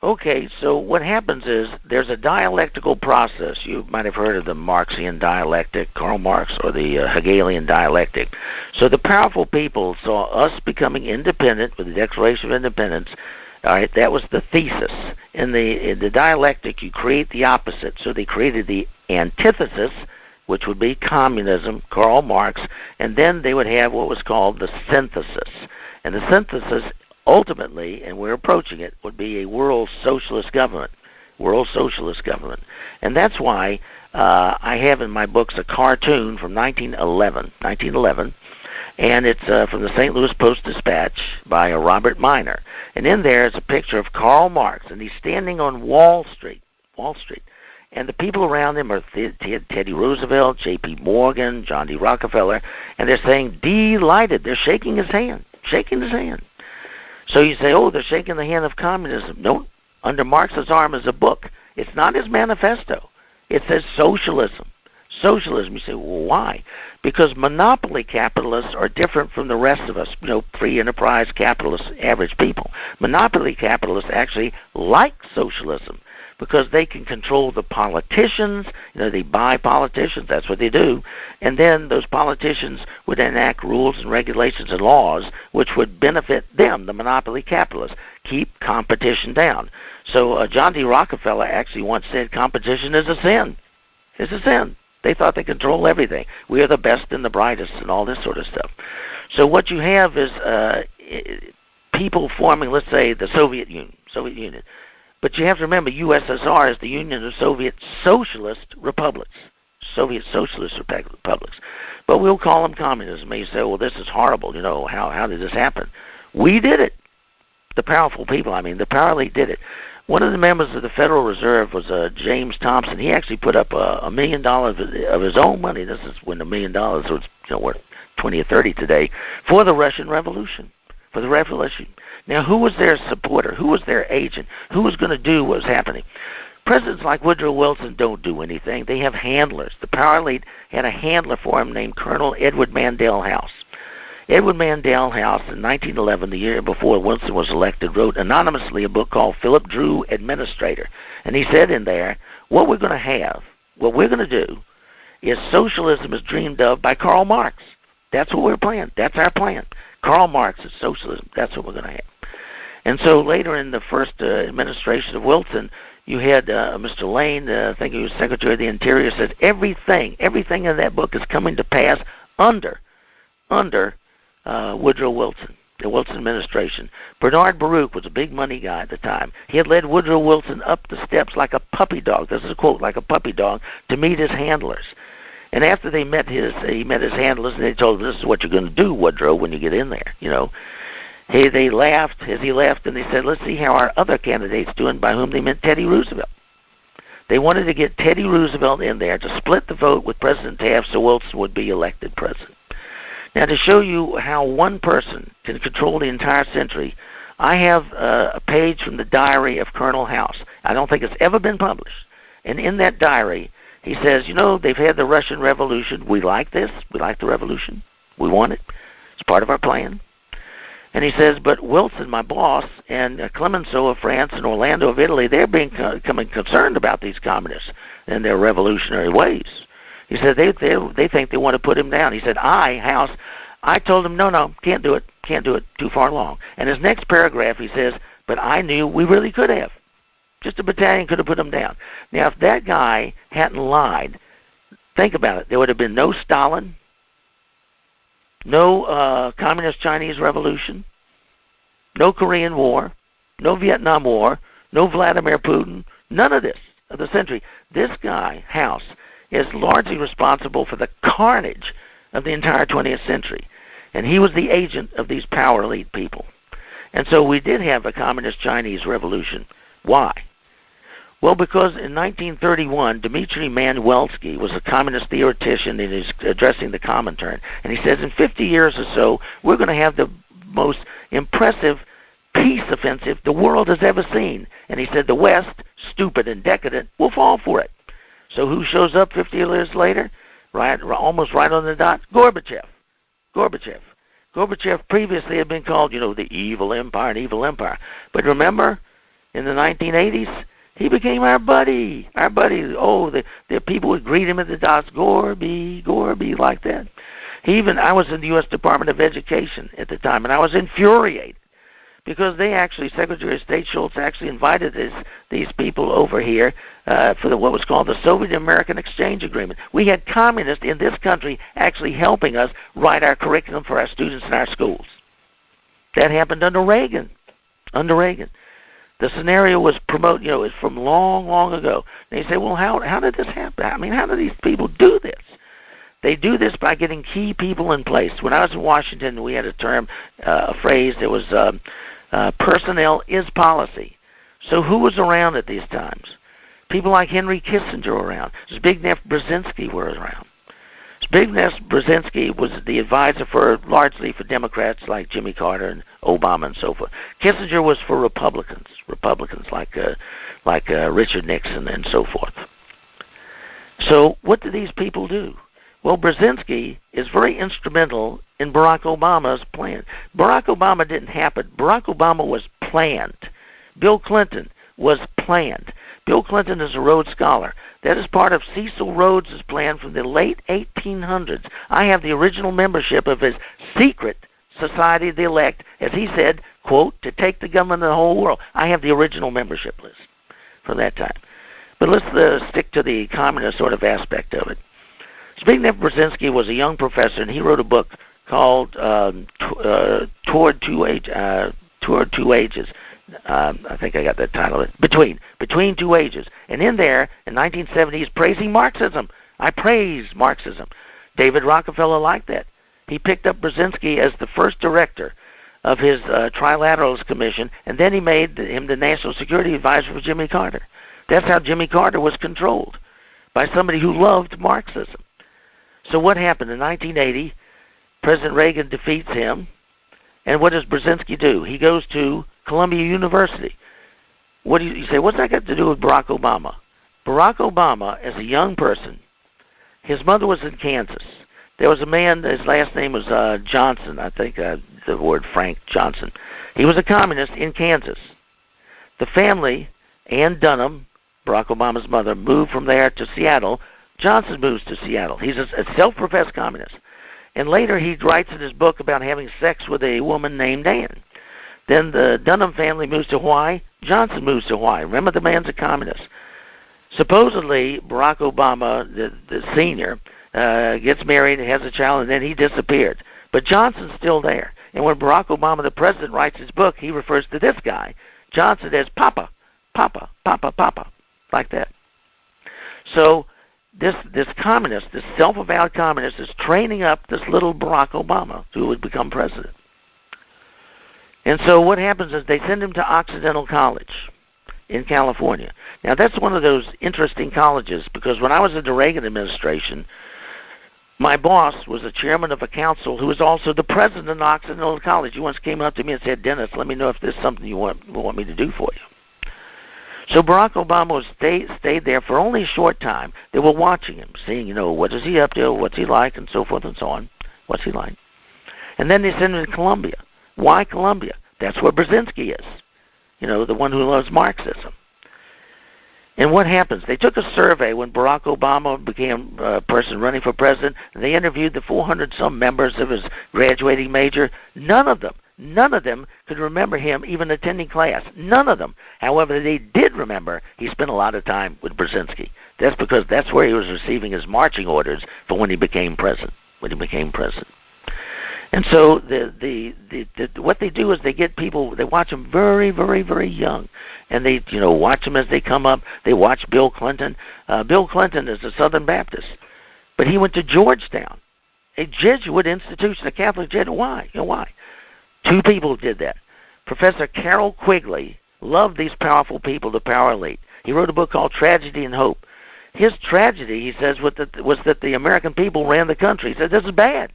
Okay, so what happens is there's a dialectical process. You might have heard of the Marxian dialectic, Karl Marx, or the Hegelian dialectic. So the powerful people saw us becoming independent with the Declaration of Independence. All right, that was the thesis. In the dialectic, you create the opposite. So they created the antithesis, which would be communism, Karl Marx, and then they would have what was called the synthesis. And the synthesis, ultimately, and we're approaching it, would be a world socialist government. World socialist government. And that's why I have in my books a cartoon from 1911. And it's from the St. Louis Post-Dispatch by Robert Miner. And in there is a picture of Karl Marx, and he's standing on Wall Street. And the people around him are Teddy Roosevelt, J.P. Morgan, John D. Rockefeller, and they're saying, delighted. They're shaking his hand. So you say, oh, they're shaking the hand of communism. No, under Marx's arm is a book. It's not his manifesto. It says socialism. Socialism. You say, well, why? Because monopoly capitalists are different from the rest of us, free enterprise capitalists, average people. Monopoly capitalists actually like socialism because they can control the politicians. They buy politicians. That's what they do. And then those politicians would enact rules and regulations and laws which would benefit them, the monopoly capitalists. Keep competition down. So John D. Rockefeller actually once said competition is a sin. It's a sin. They thought they control everything. We are the best and the brightest and all this sort of stuff. So what you have is people forming, let's say, the Soviet Union. But you have to remember, USSR is the Union of Soviet Socialist Republics. Soviet Socialist Republics. But we'll call them communism. And you say, well, this is horrible. How did this happen? We did it. The powerful people, the power elite did it. One of the members of the Federal Reserve was James Thompson. He actually put up $1 million of his own money. This is when $1 million was worth 20 or 30 today, for the Russian Revolution. For the revolution. Now, who was their supporter? Who was their agent? Who was going to do what was happening? Presidents like Woodrow Wilson don't do anything. They have handlers. The power elite had a handler for him named Colonel Edward Mandell House. Edward Mandell House, in 1911, the year before Wilson was elected, wrote anonymously a book called Philip Drew, Administrator. And he said in there, what we're going to have what we're going to do is socialism is dreamed of by Karl Marx. That's what we're planning. That's our plan. Karl Marx is socialism. That's what we're going to have. And so later in the first administration of Wilson, you had Mr. Lane, I think he was Secretary of the Interior, said everything in that book is coming to pass under Woodrow Wilson, the Wilson administration. Bernard Baruch was a big money guy at the time. He had led Woodrow Wilson up the steps like a puppy dog, this is a quote, like a puppy dog, to meet his handlers. And after he met his handlers, and they told him, this is what you're going to do, Woodrow, when you get in there, you know. Hey, they laughed as he left, and they said, let's see how our other candidate's doing, by whom they meant Teddy Roosevelt. They wanted to get Teddy Roosevelt in there to split the vote with President Taft so Wilson would be elected president. Now, to show you how one person can control the entire century, I have a page from the diary of Colonel House. I don't think it's ever been published. And in that diary, he says, you know, they've had the Russian Revolution. We like this. We like the revolution. We want it. It's part of our plan. And he says, but Wilson, my boss, and Clemenceau of France and Orlando of Italy, they're becoming concerned about these communists and their revolutionary ways. He said, they think they want to put him down. He said, House, I told him, no, can't do it, too far along. And his next paragraph, he says, but I knew we really could have. Just a battalion could have put him down. Now, if that guy hadn't lied, think about it. There would have been no Stalin, no Communist Chinese Revolution, no Korean War, no Vietnam War, no Vladimir Putin, none of this of the century. This guy, House, is largely responsible for the carnage of the entire 20th century. And he was the agent of these power elite people. And so we did have a Communist Chinese Revolution. Why? Well, because in 1931, Dmitry Manuelsky was a communist theoretician, and he's addressing the Comintern. And he says, in 50 years or so, we're going to have the most impressive peace offensive the world has ever seen. And he said, the West, stupid and decadent, will fall for it. So who shows up 50 years later? Right, almost right on the dot? Gorbachev. Gorbachev previously had been called, the evil empire. But remember, in the 1980s, he became our buddy. Oh, the people would greet him at the dots, Gorby, like that. I was in the U.S. Department of Education at the time, and I was infuriated because Secretary of State Schultz actually invited these people over here for what was called the Soviet-American Exchange Agreement. We had communists in this country actually helping us write our curriculum for our students in our schools. That happened under Reagan. The scenario was promoted, it's from long, long ago. And you say, well, how did this happen? I mean, how do these people do this? They do this by getting key people in place. When I was in Washington, we had a term, a phrase that was personnel is policy. So who was around at these times? People like Henry Kissinger were around. Zbigniew Brzezinski were around. Zbigniew Brzezinski was the advisor largely for Democrats like Jimmy Carter and Obama and so forth. Kissinger was for Republicans like Richard Nixon and so forth. So what do these people do? Well, Brzezinski is very instrumental in Barack Obama's plan. Barack Obama didn't happen. Barack Obama was planned. Bill Clinton was planned. Bill Clinton is a Rhodes Scholar. That is part of Cecil Rhodes' plan from the late 1800s. I have the original membership of his secret Society of the Elect, as he said, quote, to take the government of the whole world. I have the original membership list from that time. But let's stick to the communist sort of aspect of it. Zbigniew Brzezinski was a young professor, and he wrote a book called Toward Two Ages. I think I got that title. Between Two Ages. And in there, in 1970, he's praising Marxism. I praise Marxism. David Rockefeller liked that. He picked up Brzezinski as the first director of his Trilaterals Commission, and then he made him the National Security Advisor for Jimmy Carter. That's how Jimmy Carter was controlled, by somebody who loved Marxism. So what happened? In 1980, President Reagan defeats him, and what does Brzezinski do? He goes to Columbia University. What do you say, what's that got to do with Barack Obama? Barack Obama, as a young person, his mother was in Kansas. There was a man, his last name was Johnson, I think the word Frank Johnson. He was a communist in Kansas. The family, Ann Dunham, Barack Obama's mother, moved from there to Seattle. Johnson moves to Seattle. He's a self-professed communist. And later he writes in his book about having sex with a woman named Ann. Then the Dunham family moves to Hawaii. Johnson moves to Hawaii. Remember, the man's a communist. Supposedly, Barack Obama, the senior, gets married, has a child, and then he disappeared. But Johnson's still there. And when Barack Obama, the president, writes his book, he refers to this guy, Johnson, as Papa, Papa, Papa, Papa, like that. So this communist, this self-avowed communist, is training up this little Barack Obama who would become president. And so what happens is they send him to Occidental College in California. Now, that's one of those interesting colleges, because when I was in the Reagan administration, my boss was the chairman of a council who was also the president of Occidental College. He once came up to me and said, "Dennis, let me know if there's something you want me to do for you." So Barack Obama stayed there for only a short time. They were watching him, seeing, what is he up to, what's he like, and so forth and so on. What's he like? And then they send him to Columbia. Why Columbia? That's where Brzezinski is, the one who loves Marxism. And what happens? They took a survey when Barack Obama became a person running for president, and they interviewed the 400-some members of his graduating major. None of them could remember him even attending class. None of them. However, they did remember he spent a lot of time with Brzezinski. That's because that's where he was receiving his marching orders for when he became president. And so what they do is they get people, they watch them very, very, very young. And they, watch them as they come up. They watch Bill Clinton. Bill Clinton is a Southern Baptist. But he went to Georgetown, a Jesuit institution, a Catholic Jesuit. Why? Why? Two people did that. Professor Carroll Quigley loved these powerful people, the power elite. He wrote a book called Tragedy and Hope. His tragedy, he says, was that the American people ran the country. He said, this is bad.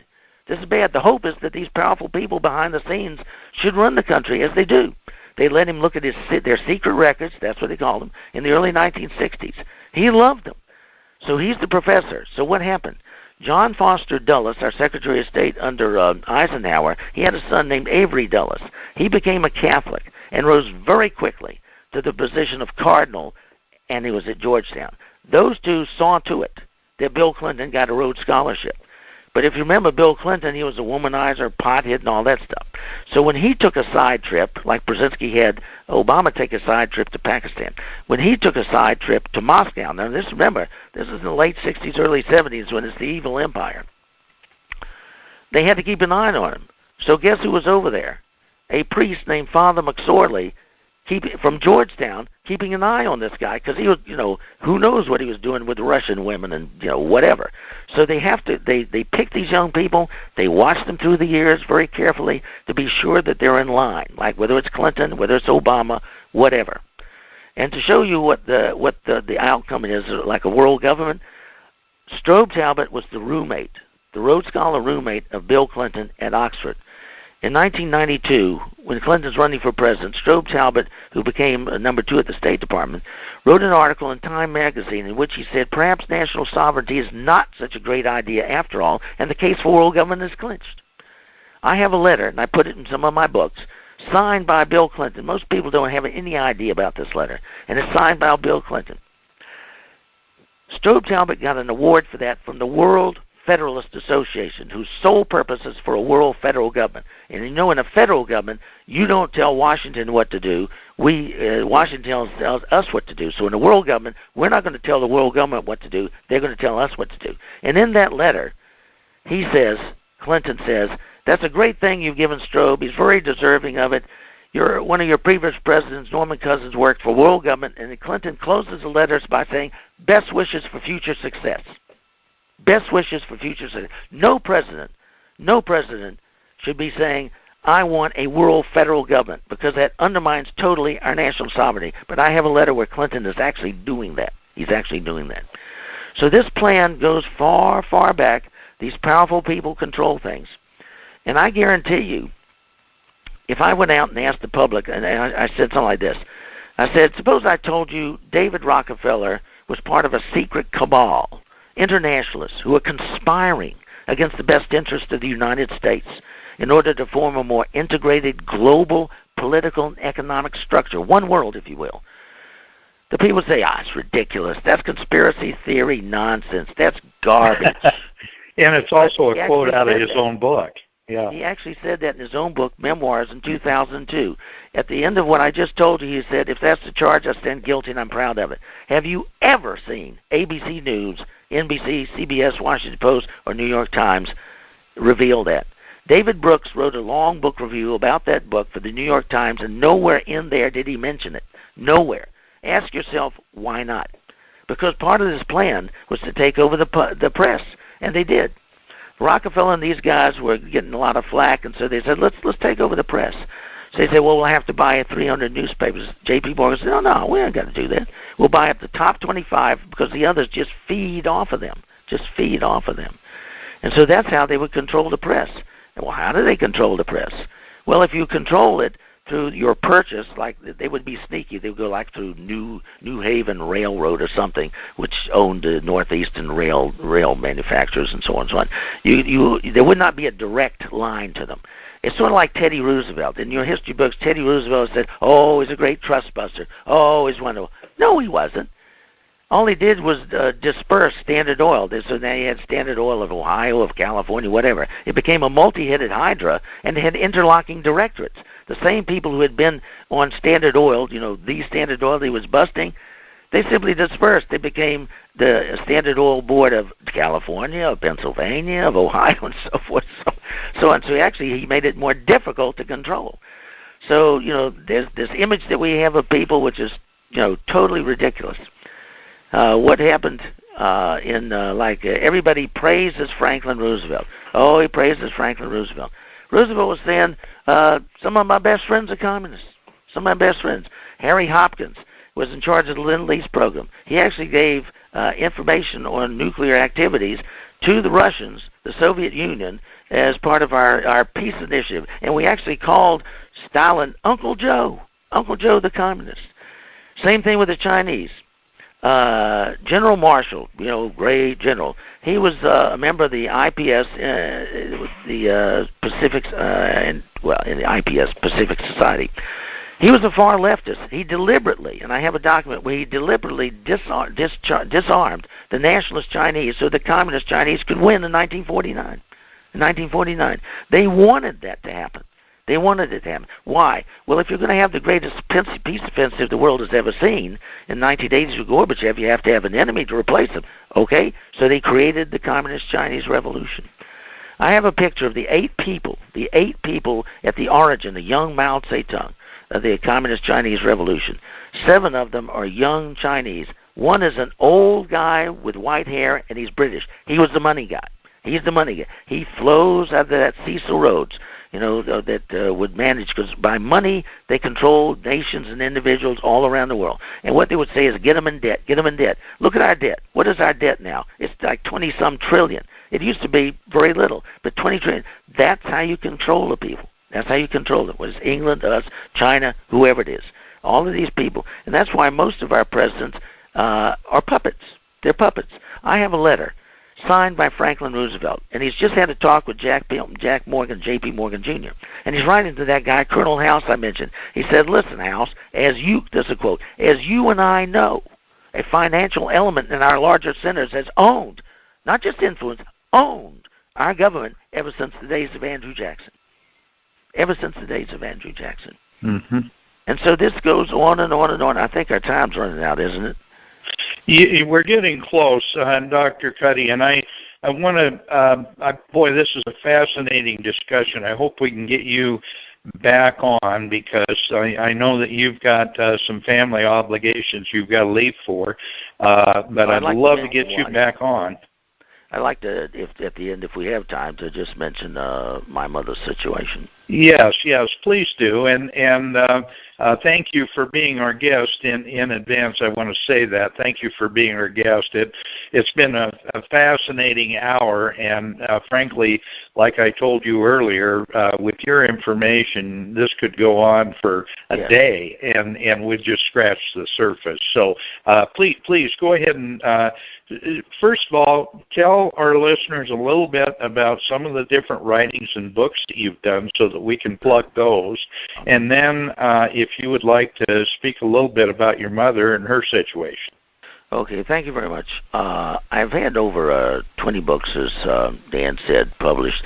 This is bad. The hope is that these powerful people behind the scenes should run the country, as they do. They let him look at their secret records, that's what they called them, in the early 1960s. He loved them. So he's the professor. So what happened? John Foster Dulles, our Secretary of State under Eisenhower, he had a son named Avery Dulles. He became a Catholic and rose very quickly to the position of cardinal, and he was at Georgetown. Those two saw to it that Bill Clinton got a Rhodes Scholarship. But if you remember Bill Clinton, he was a womanizer, pothead, and all that stuff. So when he took a side trip, like Brzezinski had Obama take a side trip to Pakistan, when he took a side trip to Moscow, now remember, this is in the late 60s, early 70s, when it's the evil empire, they had to keep an eye on him. So guess who was over there? A priest named Father McSorley, from Georgetown, keeping an eye on this guy, because he was, who knows what he was doing with Russian women and, whatever. So they pick these young people, they watch them through the years very carefully to be sure that they're in line, like whether it's Clinton, whether it's Obama, whatever. And to show you what the outcome is, like a world government, Strobe Talbot was the Rhodes Scholar roommate of Bill Clinton at Oxford. In 1992, when Clinton's running for president, Strobe Talbot, who became number 2 at the State Department, wrote an article in Time magazine in which he said, perhaps national sovereignty is not such a great idea after all, and the case for world government is clinched. I have a letter, and I put it in some of my books, signed by Bill Clinton. Most people don't have any idea about this letter, and it's signed by Bill Clinton. Strobe Talbot got an award for that from the World Federalist Association, whose sole purpose is for a world federal government. And in a federal government, you don't tell Washington what to do. Washington tells us what to do. So in a world government, we're not going to tell the world government what to do. They're going to tell us what to do. And in that letter, Clinton says, that's a great thing you've given Strobe. He's very deserving of it. One of your previous presidents, Norman Cousins, worked for world government. And then Clinton closes the letters by saying, best wishes for future success. Best wishes for future success. No president should be saying, I want a world federal government, because that undermines totally our national sovereignty. But I have a letter where Clinton is actually doing that. He's actually doing that. So this plan goes far, far back. These powerful people control things. And I guarantee you, if I went out and asked the public, and I said something like this, I said, suppose I told you David Rockefeller was part of a secret cabal, internationalists who are conspiring against the best interest of the United States in order to form a more integrated global political and economic structure, one world, if you will. The people say, it's ridiculous. That's conspiracy theory nonsense. That's garbage. And it's also a quote out of his own book. Yeah. He actually said that in his own book, Memoirs, in 2002. At the end of what I just told you, he said, if that's the charge, I stand guilty and I'm proud of it. Have you ever seen ABC News, NBC, CBS, Washington Post, or New York Times reveal that? David Brooks wrote a long book review about that book for the New York Times, and nowhere in there did he mention it. Nowhere. Ask yourself, why not? Because part of his plan was to take over the press, and they did. Rockefeller and these guys were getting a lot of flack, and so they said, let's take over the press. So they said, well, we'll have to buy 300 newspapers. J.P. Morgan said, no, we ain't got to do that. We'll buy up the top 25 because the others just feed off of them. And so that's how they would control the press. And well, how do they control the press? Well, if you control it through your purchase, like they would be sneaky. They would go like through New Haven Railroad or something, which owned the Northeastern rail manufacturers and so on and so on. There would not be a direct line to them. It's sort of like Teddy Roosevelt. In your history books, Teddy Roosevelt said, he's a great trust buster. He's wonderful. No, he wasn't. All he did was disperse Standard Oil. So now you had Standard Oil of Ohio, of California, whatever. It became a multi-headed hydra, and they had interlocking directorates. The same people who had been on Standard Oil, the Standard Oil he was busting, they simply dispersed. They became the Standard Oil Board of California, of Pennsylvania, of Ohio, and so forth, so on. So actually, he made it more difficult to control. So, there's this image that we have of people which is, totally ridiculous. What happened everybody praises Franklin Roosevelt. Oh, he praises Franklin Roosevelt. Roosevelt was saying, some of my best friends are communists. Some of my best friends. Harry Hopkins was in charge of the Lend-Lease program. He actually gave information on nuclear activities to the Russians, the Soviet Union, as part of our peace initiative. And we actually called Stalin Uncle Joe the communist. Same thing with the Chinese. General Marshall, great general. He was a member of the IPS, the Pacific, in the IPS, Pacific Society. He was a far leftist. He deliberately, and I have a document where he deliberately disarmed the nationalist Chinese so the communist Chinese could win in 1949. In 1949, they wanted that to happen. They wanted it to happen. Why? Well, if you're going to have the greatest peace offensive the world has ever seen in 1980s with Gorbachev, you have to have an enemy to replace him. Okay? So they created the Communist Chinese Revolution. I have a picture of the eight people at the origin, the young Mao Zedong, of the Communist Chinese Revolution. 7 of them are young Chinese. One is an old guy with white hair, and he's British. He was the money guy. He's the money guy. He flows out of that Cecil Rhodes, that would manage, because by money they control nations and individuals all around the world. And what they would say is, get them in debt, get them in debt. Look at our debt. What is our debt now? It's like 20-some trillion. It used to be very little, but 20 trillion. That's how you control the people. That's how you control them. Whether it's England, us, China, whoever it is. All of these people. And that's why most of our presidents are puppets. They're puppets. I have a letter signed by Franklin Roosevelt, and he's just had a talk with Jack Morgan, J.P. Morgan Jr., and he's writing to that guy, Colonel House, I mentioned. He said, listen, House, this is a quote, as you and I know, a financial element in our larger centers has owned, not just influenced, owned our government ever since the days of Andrew Jackson. Ever since the days of Andrew Jackson. Mm-hmm. And so this goes on and on and on. I think our time's running out, isn't it? We're getting close, Dr. Cuddy, and I want to, boy, this is a fascinating discussion. I hope we can get you back on, because I know that you've got some family obligations you've got to leave for, but I'd love to get you back on. I'd like to, if at the end, if we have time, to just mention my mother's situation. Yes, please do. And thank you for being our guest in advance. I want to say that. Thank you for being our guest. It's been a fascinating hour, and frankly, like I told you earlier, with your information, this could go on for a day, and we'd just scratch the surface. So please go ahead and, first of all, tell our listeners a little bit about some of the different writings and books that you've done so that that we can pluck those. And then if you would like to speak a little bit about your mother and her situation. Okay, thank you very much. I've had over 20 books, as Dan said, published.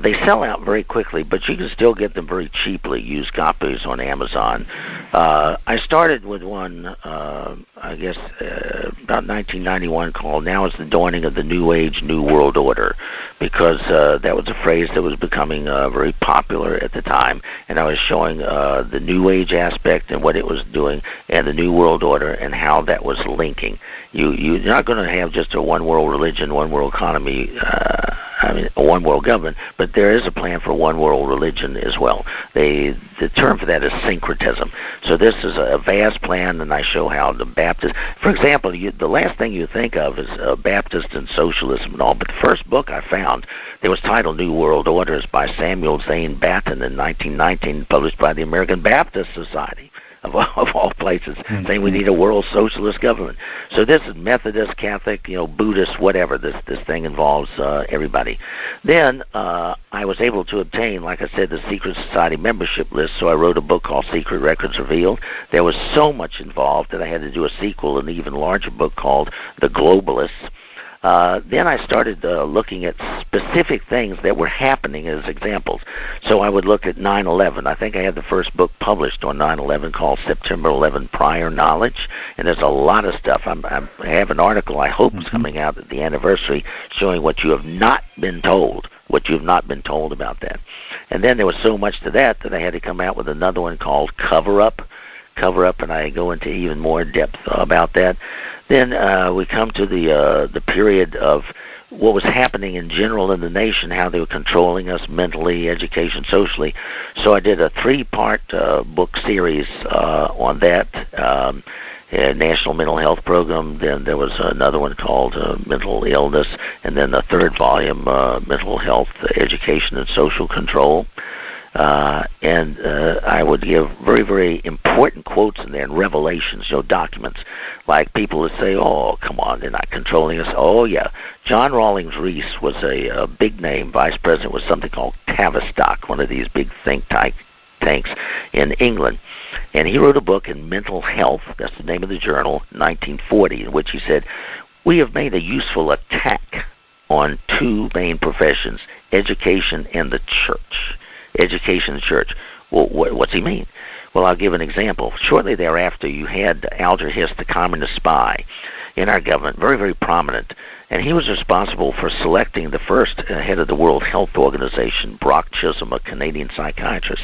They sell out very quickly, but you can still get them very cheaply, used copies on Amazon. I started with one, about 1991, called Now is the Dawning of the New Age, New World Order, because that was a phrase that was becoming very popular at the time, and I was showing the New Age aspect and what it was doing, and the New World Order and how that was linking. You're not going to have just a one world religion, one world economy, a one world government, but there is a plan for one world religion as well. The term for that is syncretism. So this is a vast plan, and I show how the Baptist, for example, the last thing you think of is Baptist and socialism and all, but the first book I found, it was titled New World Orders by Samuel Zane Batten in 1919, published by the American Baptist Society. Of all places, saying we need a world socialist government. So this is Methodist, Catholic, Buddhist, whatever. This thing involves everybody. Then I was able to obtain, like I said, the secret society membership list. So I wrote a book called Secret Records Revealed. There was so much involved that I had to do a sequel, an even larger book called The Globalists. Then I started looking at specific things that were happening as examples. So I would look at 9/11. I think I had the first book published on 9/11 called September 11 Prior Knowledge, and there's a lot of stuff. I have an article I hope is coming out at the anniversary showing what you have not been told, what you have not been told about that. And then there was so much to that I had to come out with another one called Cover Up, and I go into even more depth about that. Then we come to the period of what was happening in general in the nation, how they were controlling us mentally, education, socially. So I did a 3-part book series on that, National Mental Health Program. Then there was another one called Mental Illness, and then the 3rd volume, Mental Health, Education, and Social Control. And I would give very, very important quotes in there and revelations, documents. Like people would say, oh, come on, they're not controlling us. Oh, yeah. John Rawlings Rees was a big name vice president with something called Tavistock, one of these big think tanks in England. And he wrote a book in Mental Health, that's the name of the journal, 1940, in which he said, we have made a useful attack on 2 main professions, education and the church. Education and church. Well, what's he mean? Well, I'll give an example. Shortly thereafter, you had Alger Hiss, the communist spy, in our government, very, very prominent, and he was responsible for selecting the first head of the World Health Organization, Brock Chisholm, a Canadian psychiatrist.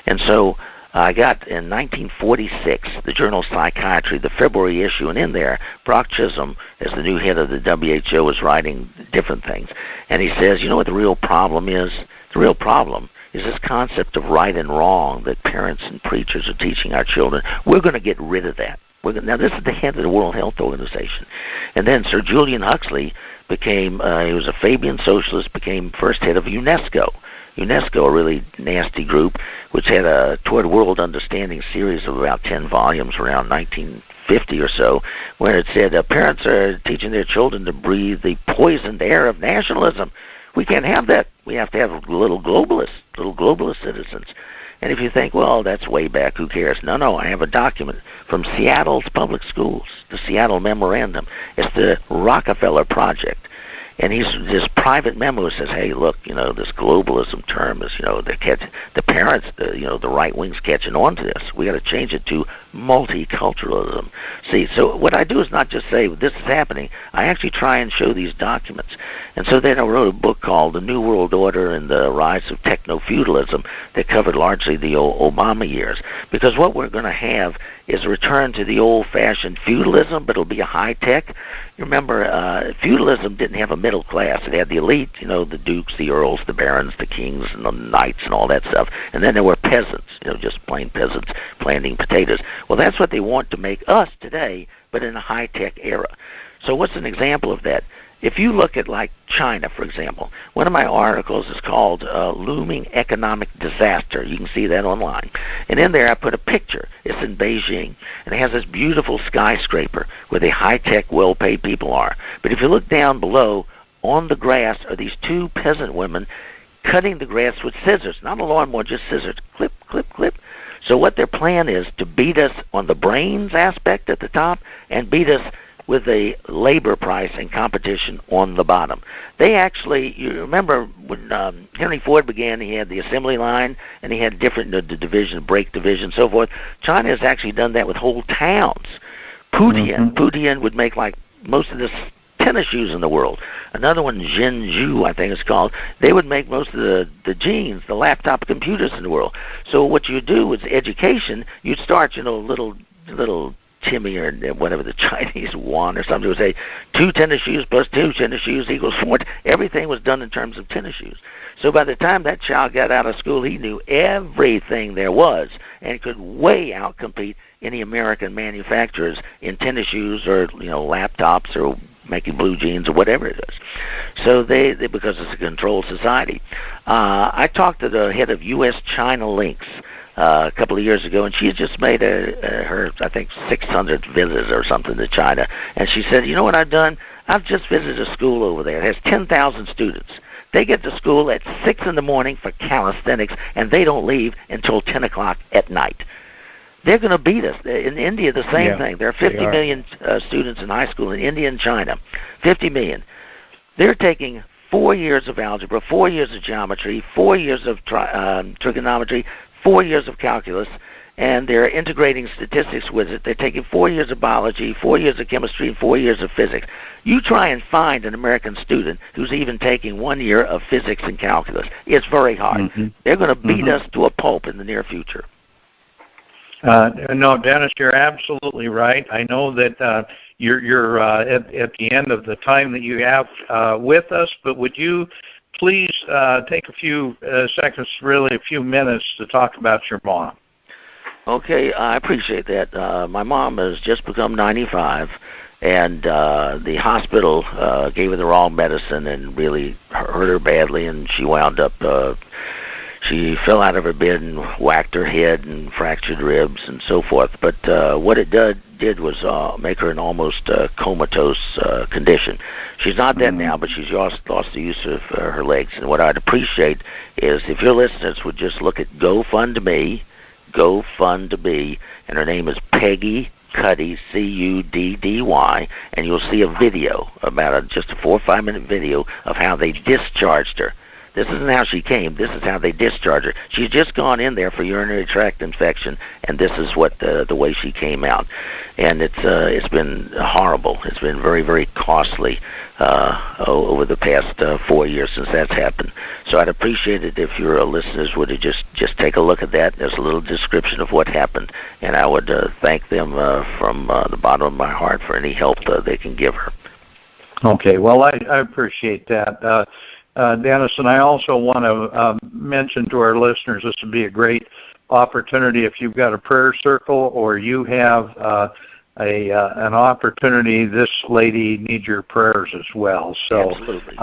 And so I got, in 1946, the journal Psychiatry, the February issue, and in there, Brock Chisholm, as the new head of the WHO, was writing different things. And he says, you know what the real problem is? The real problem is this concept of right and wrong that parents and preachers are teaching our children. We're going to get rid of that. Now, this is the head of the World Health Organization. And then Sir Julian Huxley became, he was a Fabian socialist, became first head of UNESCO. UNESCO, a really nasty group, which had a Toward World Understanding series of about 10 volumes around 1950 or so, where it said parents are teaching their children to breathe the poisoned air of nationalism. We can't have that. We have to have little globalist citizens. And if you think, well, that's way back, who cares? No, I have a document from Seattle's public schools, the Seattle Memorandum. It's the Rockefeller Project. And his private memo says, hey, look, this globalism term is, the parents, the right wing's catching on to this. We got to change it to multiculturalism. See, so what I do is not just say this is happening. I actually try and show these documents. And so then I wrote a book called The New World Order and the Rise of Techno-Feudalism that covered largely the Obama years. Because what we're going to have is a return to the old-fashioned feudalism, but it'll be a high-tech. You remember, feudalism didn't have a middle class. It had the elite, the dukes, the earls, the barons, the kings, and the knights, and all that stuff. And then there were peasants, just plain peasants planting potatoes. Well, that's what they want to make us today, but in a high-tech era. So what's an example of that? If you look at, like, China, for example, one of my articles is called Looming Economic Disaster. You can see that online. And in there I put a picture. It's in Beijing, and it has this beautiful skyscraper where the high-tech, well-paid people are. But if you look down below, on the grass are these 2 peasant women cutting the grass with scissors, not a lawnmower, just scissors, clip, clip, clip. So what their plan is to beat us on the brains aspect at the top and beat us with a labor price and competition on the bottom. They actually, you remember when Henry Ford began, he had the assembly line and he had different the division, brake division, so forth. China has actually done that with whole towns. Putian would make like most of the tennis shoes in the world. Another one, Zhenzhou, I think it's called. They would make most of the jeans, the laptop computers in the world. So what you do with education, you'd start, little Timmy or whatever the Chinese want or something would say, 2 tennis shoes plus 2 tennis shoes equals 4. Everything was done in terms of tennis shoes. So by the time that child got out of school, he knew everything there was and could way outcompete any American manufacturers in tennis shoes or laptops or making blue jeans or whatever it is. So they because it's a controlled society. I talked to the head of U.S.-China links a couple of years ago, and she had just made her, I think, 600th visit or something to China. And she said, you know what I've done? I've just visited a school over there. It has 10,000 students. They get to school at 6 in the morning for calisthenics, and they don't leave until 10 o'clock at night. They're going to beat us. In India, the same thing. There are 50 million students in high school in India and China. 50 million. They're taking 4 years of algebra, 4 years of geometry, 4 years of trigonometry, 4 years of calculus, and they're integrating statistics with it. They're taking 4 years of biology, 4 years of chemistry, and 4 years of physics. You try and find an American student who's even taking 1 year of physics and calculus. It's very hard. They're going to beat us to a pulp in the near future. No, Dennis, you're absolutely right. I know that you're at the end of the time that you have with us, but would you please take a few seconds, really a few minutes, to talk about your mom? Okay, I appreciate that. My mom has just become 95, and the hospital gave her the wrong medicine and really hurt her badly, and she wound up, she fell out of her bed and whacked her head and fractured ribs and so forth. But what it did was make her an almost comatose condition. She's not dead now, but she's lost the use of her legs. And what I'd appreciate is if your listeners would just look at GoFundMe, and her name is Peggy Cuddy, Cuddy, and you'll see a video about just a 4 or 5 minute video of how they discharged her. This isn't how she came. This is how they discharged her. She's just gone in there for urinary tract infection, and this is what the way she came out. And it's been horrible. It's been very, very costly over the past 4 years since that's happened. So I'd appreciate it if your listeners would just take a look at that. There's a little description of what happened, and I would thank them from the bottom of my heart for any help they can give her. Okay, well, I appreciate that. Dennis, and I also want to mention to our listeners, this would be a great opportunity if you've got a prayer circle or you have an opportunity. This lady needs your prayers as well. So, absolutely.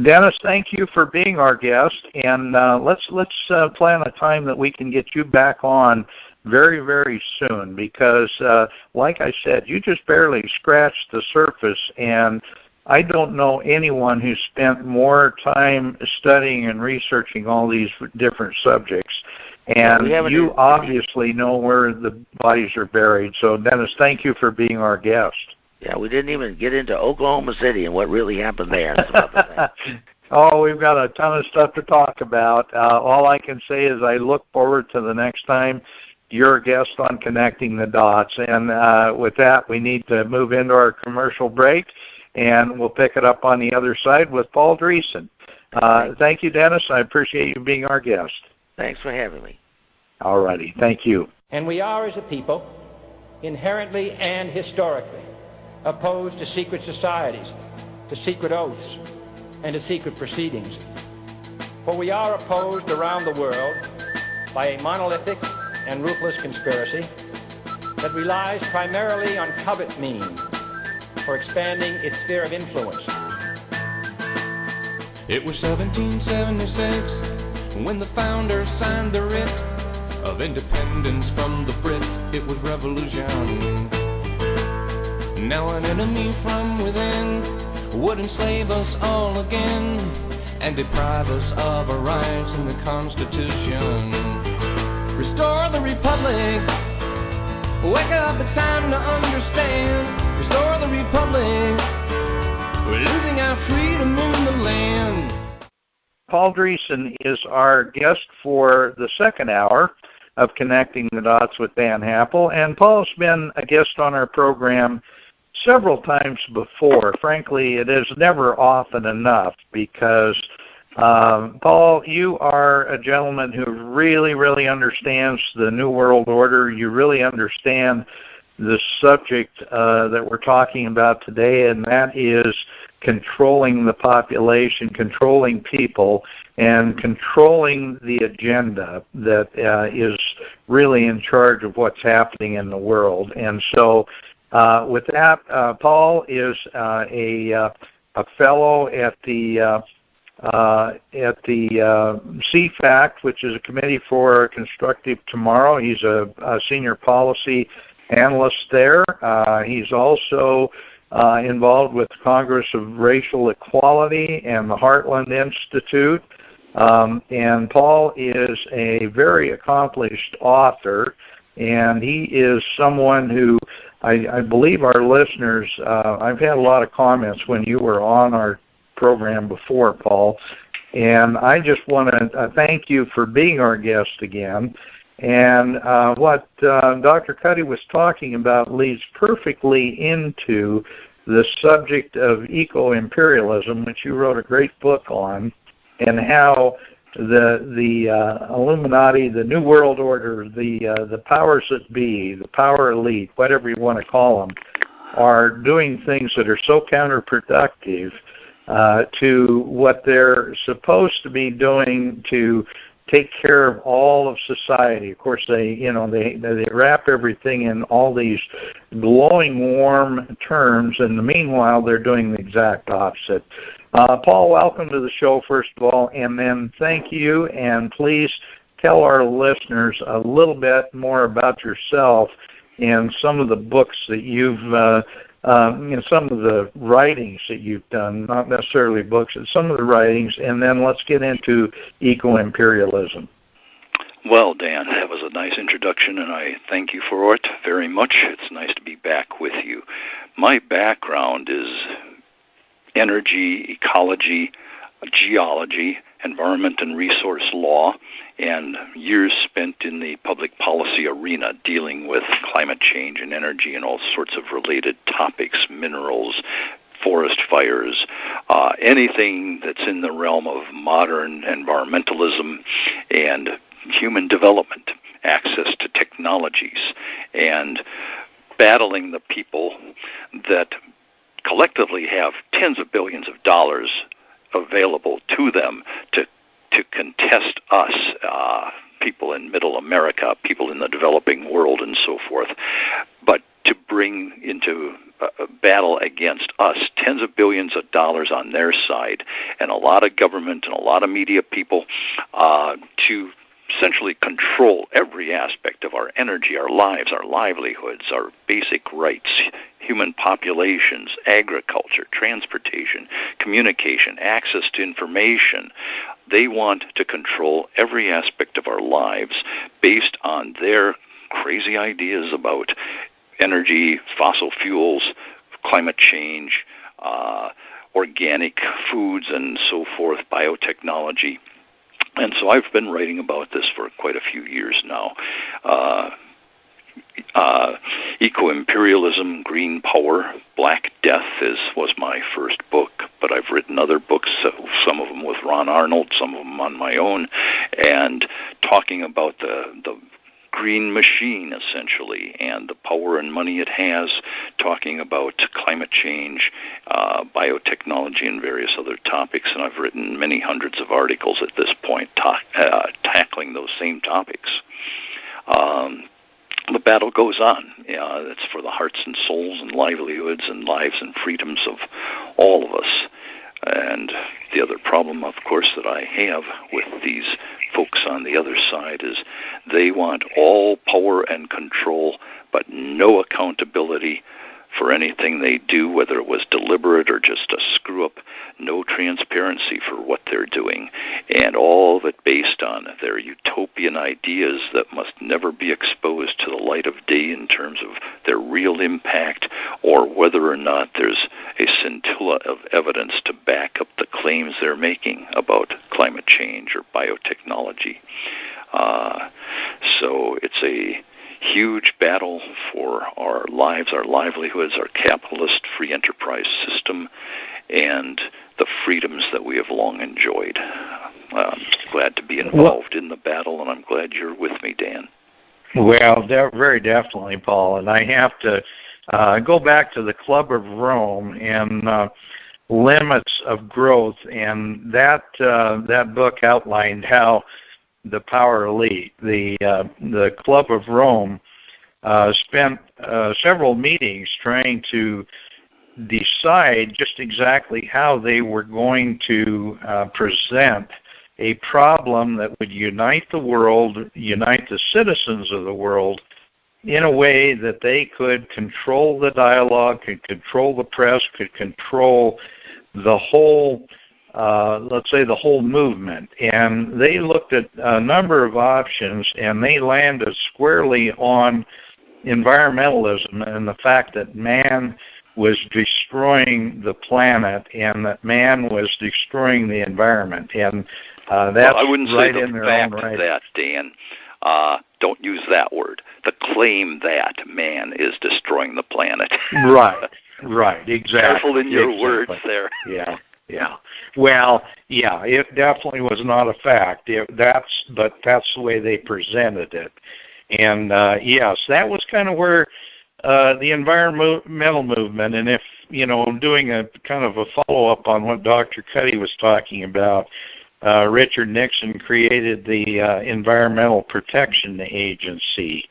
Dennis, thank you for being our guest, and let's plan a time that we can get you back on very, very soon because, like I said, you just barely scratched the surface, and I don't know anyone who spent more time studying and researching all these different subjects. And you obviously know where the bodies are buried. So, Dennis, thank you for being our guest. Yeah, we didn't even get into Oklahoma City and what really happened there. Oh, we've got a ton of stuff to talk about. All I can say is I look forward to the next time you're a guest on Connecting the Dots. And with that, we need to move into our commercial break. And we'll pick it up on the other side with Paul Dreesen. Thank you, Dennis. I appreciate you being our guest. Thanks for having me. All righty. Thank you. And we are, as a people, inherently and historically opposed to secret societies, to secret oaths, and to secret proceedings. For we are opposed around the world by a monolithic and ruthless conspiracy that relies primarily on covert means for expanding its sphere of influence. It was 1776 when the founders signed the writ of independence from the Brits. It was revolution. Now an enemy from within would enslave us all again and deprive us of our rights in the Constitution. Restore the Republic. Wake up, it's time to understand. Restore the Republic. We're losing our freedom in the land. Paul Dreesen is our guest for the second hour of Connecting the Dots with Dan Happel. And Paul's been a guest on our program several times before. Frankly, it is never often enough because, Paul, you are a gentleman who really, really understands the New World Order. You really understand the subject that we're talking about today, and that is controlling the population, controlling people, and controlling the agenda that is really in charge of what's happening in the world. And so with that, Paul is a fellow at the CFACT, which is a Committee for Constructive Tomorrow. He's a senior policy analyst there. He's also involved with Congress of Racial Equality and the Heartland Institute. And Paul is a very accomplished author, and he is someone who I believe our listeners, I've had a lot of comments when you were on our program before, Paul, and I just want to thank you for being our guest again. And what Dr. Cuddy was talking about leads perfectly into the subject of eco-imperialism, which you wrote a great book on, and how the Illuminati, the New World Order, the powers that be, the power elite, whatever you want to call them, are doing things that are so counterproductive to what they're supposed to be doing to take care of all of society. Of course, they wrap everything in all these glowing, warm terms, and in the meanwhile, they're doing the exact opposite. Paul, welcome to the show, first of all, and then thank you, and please tell our listeners a little bit more about yourself and some of the books that you've some of the writings that you've done, not necessarily books, but some of the writings, and then let's get into eco-imperialism. Well, Dan, that was a nice introduction, and I thank you for it very much. It's nice to be back with you. My background is energy, ecology, geology, environment and resource law, and years spent in the public policy arena dealing with climate change and energy and all sorts of related topics, minerals, forest fires, anything that's in the realm of modern environmentalism and human development, access to technologies, and battling the people that collectively have tens of billions of dollars available to them to contest us, people in Middle America, people in the developing world, and so forth, but to bring into a battle against us tens of billions of dollars on their side, and a lot of government and a lot of media people to essentially control every aspect of our energy, our lives, our livelihoods, our basic rights, human populations, agriculture, transportation, communication, access to information. They want to control every aspect of our lives based on their crazy ideas about energy, fossil fuels, climate change, organic foods, and so forth, biotechnology. And so I've been writing about this for quite a few years now. Eco-imperialism, Green Power, Black Death was my first book, but I've written other books, some of them with Ron Arnold, some of them on my own, and talking about the green machine, essentially, and the power and money it has, talking about climate change, biotechnology, and various other topics. And I've written many hundreds of articles at this point tackling those same topics. The battle goes on. It's for the hearts and souls and livelihoods and lives and freedoms of all of us. And the other problem, of course, that I have with these folks on the other side is they want all power and control, but no accountability for anything they do, whether it was deliberate or just a screw-up. No transparency for what they're doing, and all of it based on their utopian ideas that must never be exposed to the light of day in terms of their real impact, or whether or not there's a scintilla of evidence to back up the claims they're making about climate change or biotechnology. So it's a huge battle for our lives, our livelihoods, our capitalist free enterprise system, and the freedoms that we have long enjoyed. I'm glad to be involved in the battle, and I'm glad you're with me, Dan. Well, very definitely, Paul. And I have to go back to the Club of Rome and limits of growth, and that book outlined how the power elite, the Club of Rome, spent several meetings trying to decide just exactly how they were going to present a problem that would unite the world, unite the citizens of the world in a way that they could control the dialogue, could control the press, could control the whole let's say the whole movement. And they looked at a number of options, and they landed squarely on environmentalism and the fact that man was destroying the planet and that man was destroying the environment. And that's I wouldn't right say in their fact own right. That, Dan. Don't use that word. The claim that man is destroying the planet. Right, exactly. Careful in your words there. Yeah. Well, yeah, it definitely was not a fact. But that's the way they presented it. And yes, that was kind of where the environmental movement, and if, doing a kind of a follow-up on what Dr. Cuddy was talking about, Richard Nixon created the Environmental Protection Agency,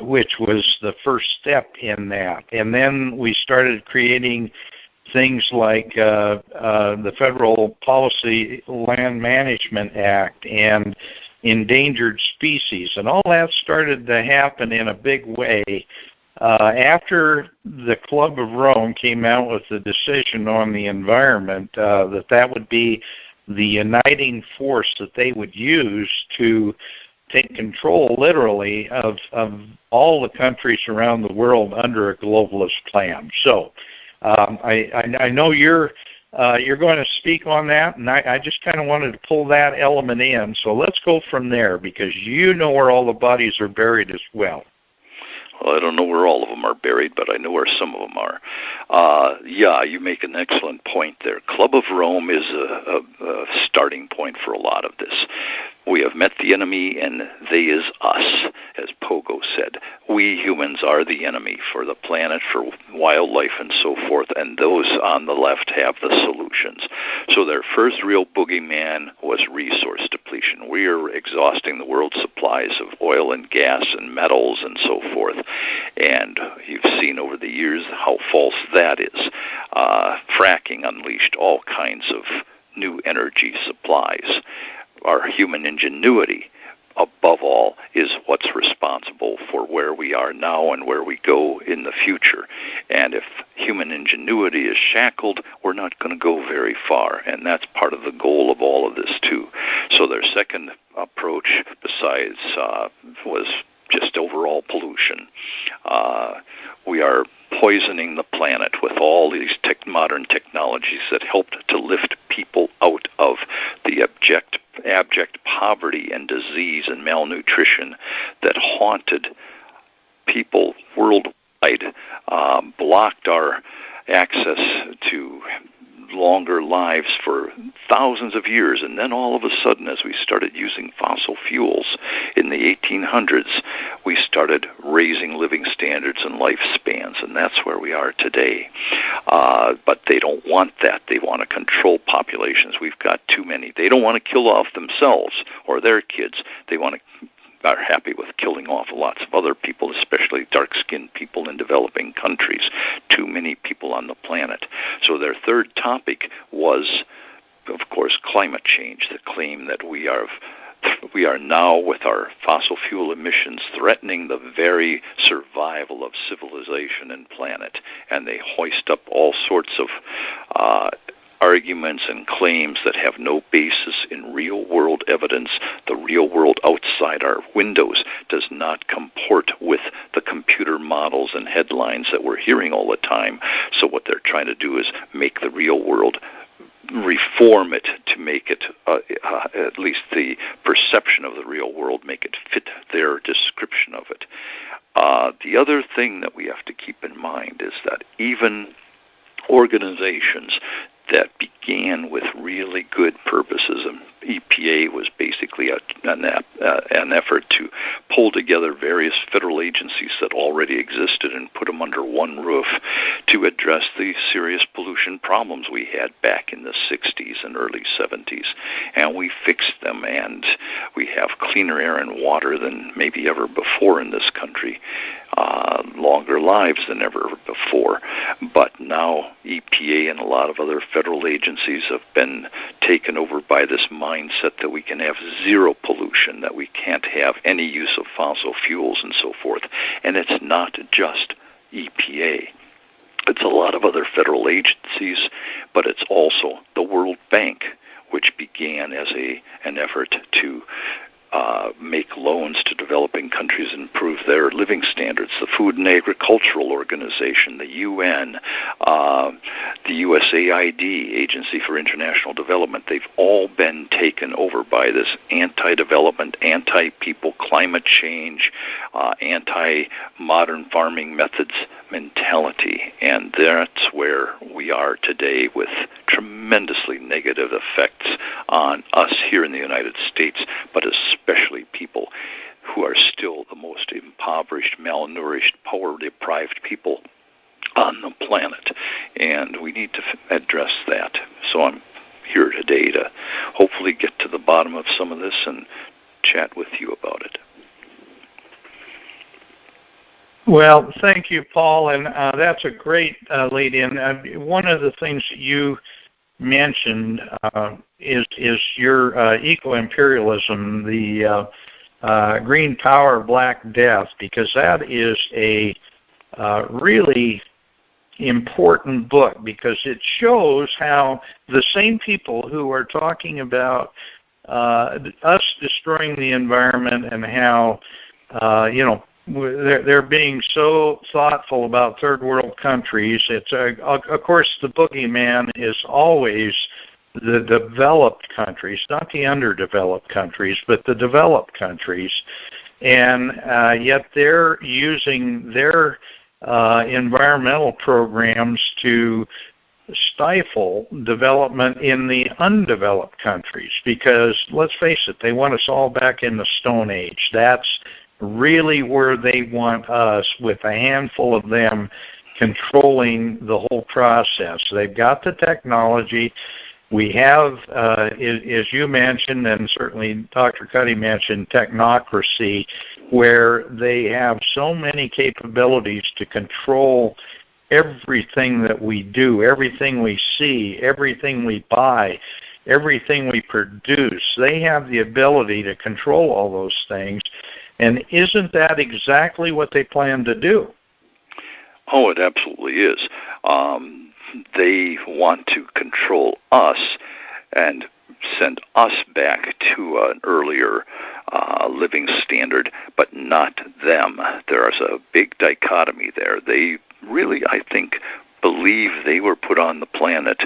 which was the first step in that. And then we started creating things like the Federal Policy Land Management Act and endangered species, and all that started to happen in a big way after the Club of Rome came out with the decision on the environment, that would be the uniting force that they would use to take control, literally, of all the countries around the world under a globalist plan. So I know you're going to speak on that, and I just kind of wanted to pull that element in. So let's go from there, because you know where all the bodies are buried as well. Well, I don't know where all of them are buried, but I know where some of them are. Yeah, you make an excellent point there. Club of Rome is a starting point for a lot of this. We have met the enemy, and they is us, as Pogo said. We humans are the enemy for the planet, for wildlife, and so forth, and those on the left have the solutions. So their first real boogeyman was resource depletion. We are exhausting the world's supplies of oil and gas and metals and so forth, and you've seen over the years how false that is. Fracking unleashed all kinds of new energy supplies. Our human ingenuity, above all, is what's responsible for where we are now and where we go in the future. And if human ingenuity is shackled, we're not going to go very far. And that's part of the goal of all of this, too. So their second approach, besides, was just overall pollution. We are poisoning the planet with all these modern technologies that helped to lift people out of the abject poverty and disease and malnutrition that haunted people worldwide, blocked our access to longer lives for thousands of years. And then all of a sudden, as we started using fossil fuels in the 1800s, we started raising living standards and lifespans, and that's where we are today. But they don't want that. They want to control populations. We've got too many. They don't want to kill off themselves or their kids. They want to are happy with killing off lots of other people, especially dark-skinned people in developing countries. Too many people on the planet. So their third topic was, of course, climate change, the claim that we have we are now, with our fossil fuel emissions, threatening the very survival of civilization and planet. And they hoist up all sorts of arguments and claims that have no basis in real-world evidence. The real world outside our windows does not comport with the computer models and headlines that we're hearing all the time. So what they're trying to do is make the real world, reform it to make it, at least the perception of the real world, make it fit their description of it. The other thing that we have to keep in mind is that even organizations that began with really good purposes, and EPA was basically an effort to pull together various federal agencies that already existed and put them under one roof to address the serious pollution problems we had back in the 60s and early 70s. And we fixed them, and we have cleaner air and water than maybe ever before in this country, longer lives than ever before. But now EPA and a lot of other federal agencies have been taken over by this mindset that we can have zero pollution, that we can't have any use of fossil fuels and so forth. And it's not just EPA. It's a lot of other federal agencies, but it's also the World Bank, which began as an effort to make loans to developing countries and improve their living standards. The Food and Agricultural Organization, the UN, the USAID, Agency for International Development, they've all been taken over by this anti-development, anti-people, climate change, anti-modern farming methods mentality. And that's where we are today, with tremendously negative effects on us here in the United States, but especially people who are still the most impoverished, malnourished, power-deprived people on the planet. And we need to address that. So I'm here today to hopefully get to the bottom of some of this and chat with you about it. Well, thank you, Paul, and that's a great lead-in. One of the things that you mentioned is your eco-imperialism, the green power, black death, because that is a really important book, because it shows how the same people who are talking about us destroying the environment and how, they're being so thoughtful about third world countries. It's of course the boogeyman is always the developed countries, not the underdeveloped countries, but the developed countries, and yet they're using their environmental programs to stifle development in the undeveloped countries, because let's face it, they want us all back in the Stone Age. That's really where they want us, with a handful of them controlling the whole process. They've got the technology. We have, as you mentioned, and certainly Dr. Cuddy mentioned, technocracy, where they have so many capabilities to control everything that we do, everything we see, everything we buy, everything we produce. They have the ability to control all those things. And isn't that exactly what they plan to do? Oh, it absolutely is. They want to control us and send us back to an earlier living standard, but not them. There is a big dichotomy there. They really, I think, believe they were put on the planet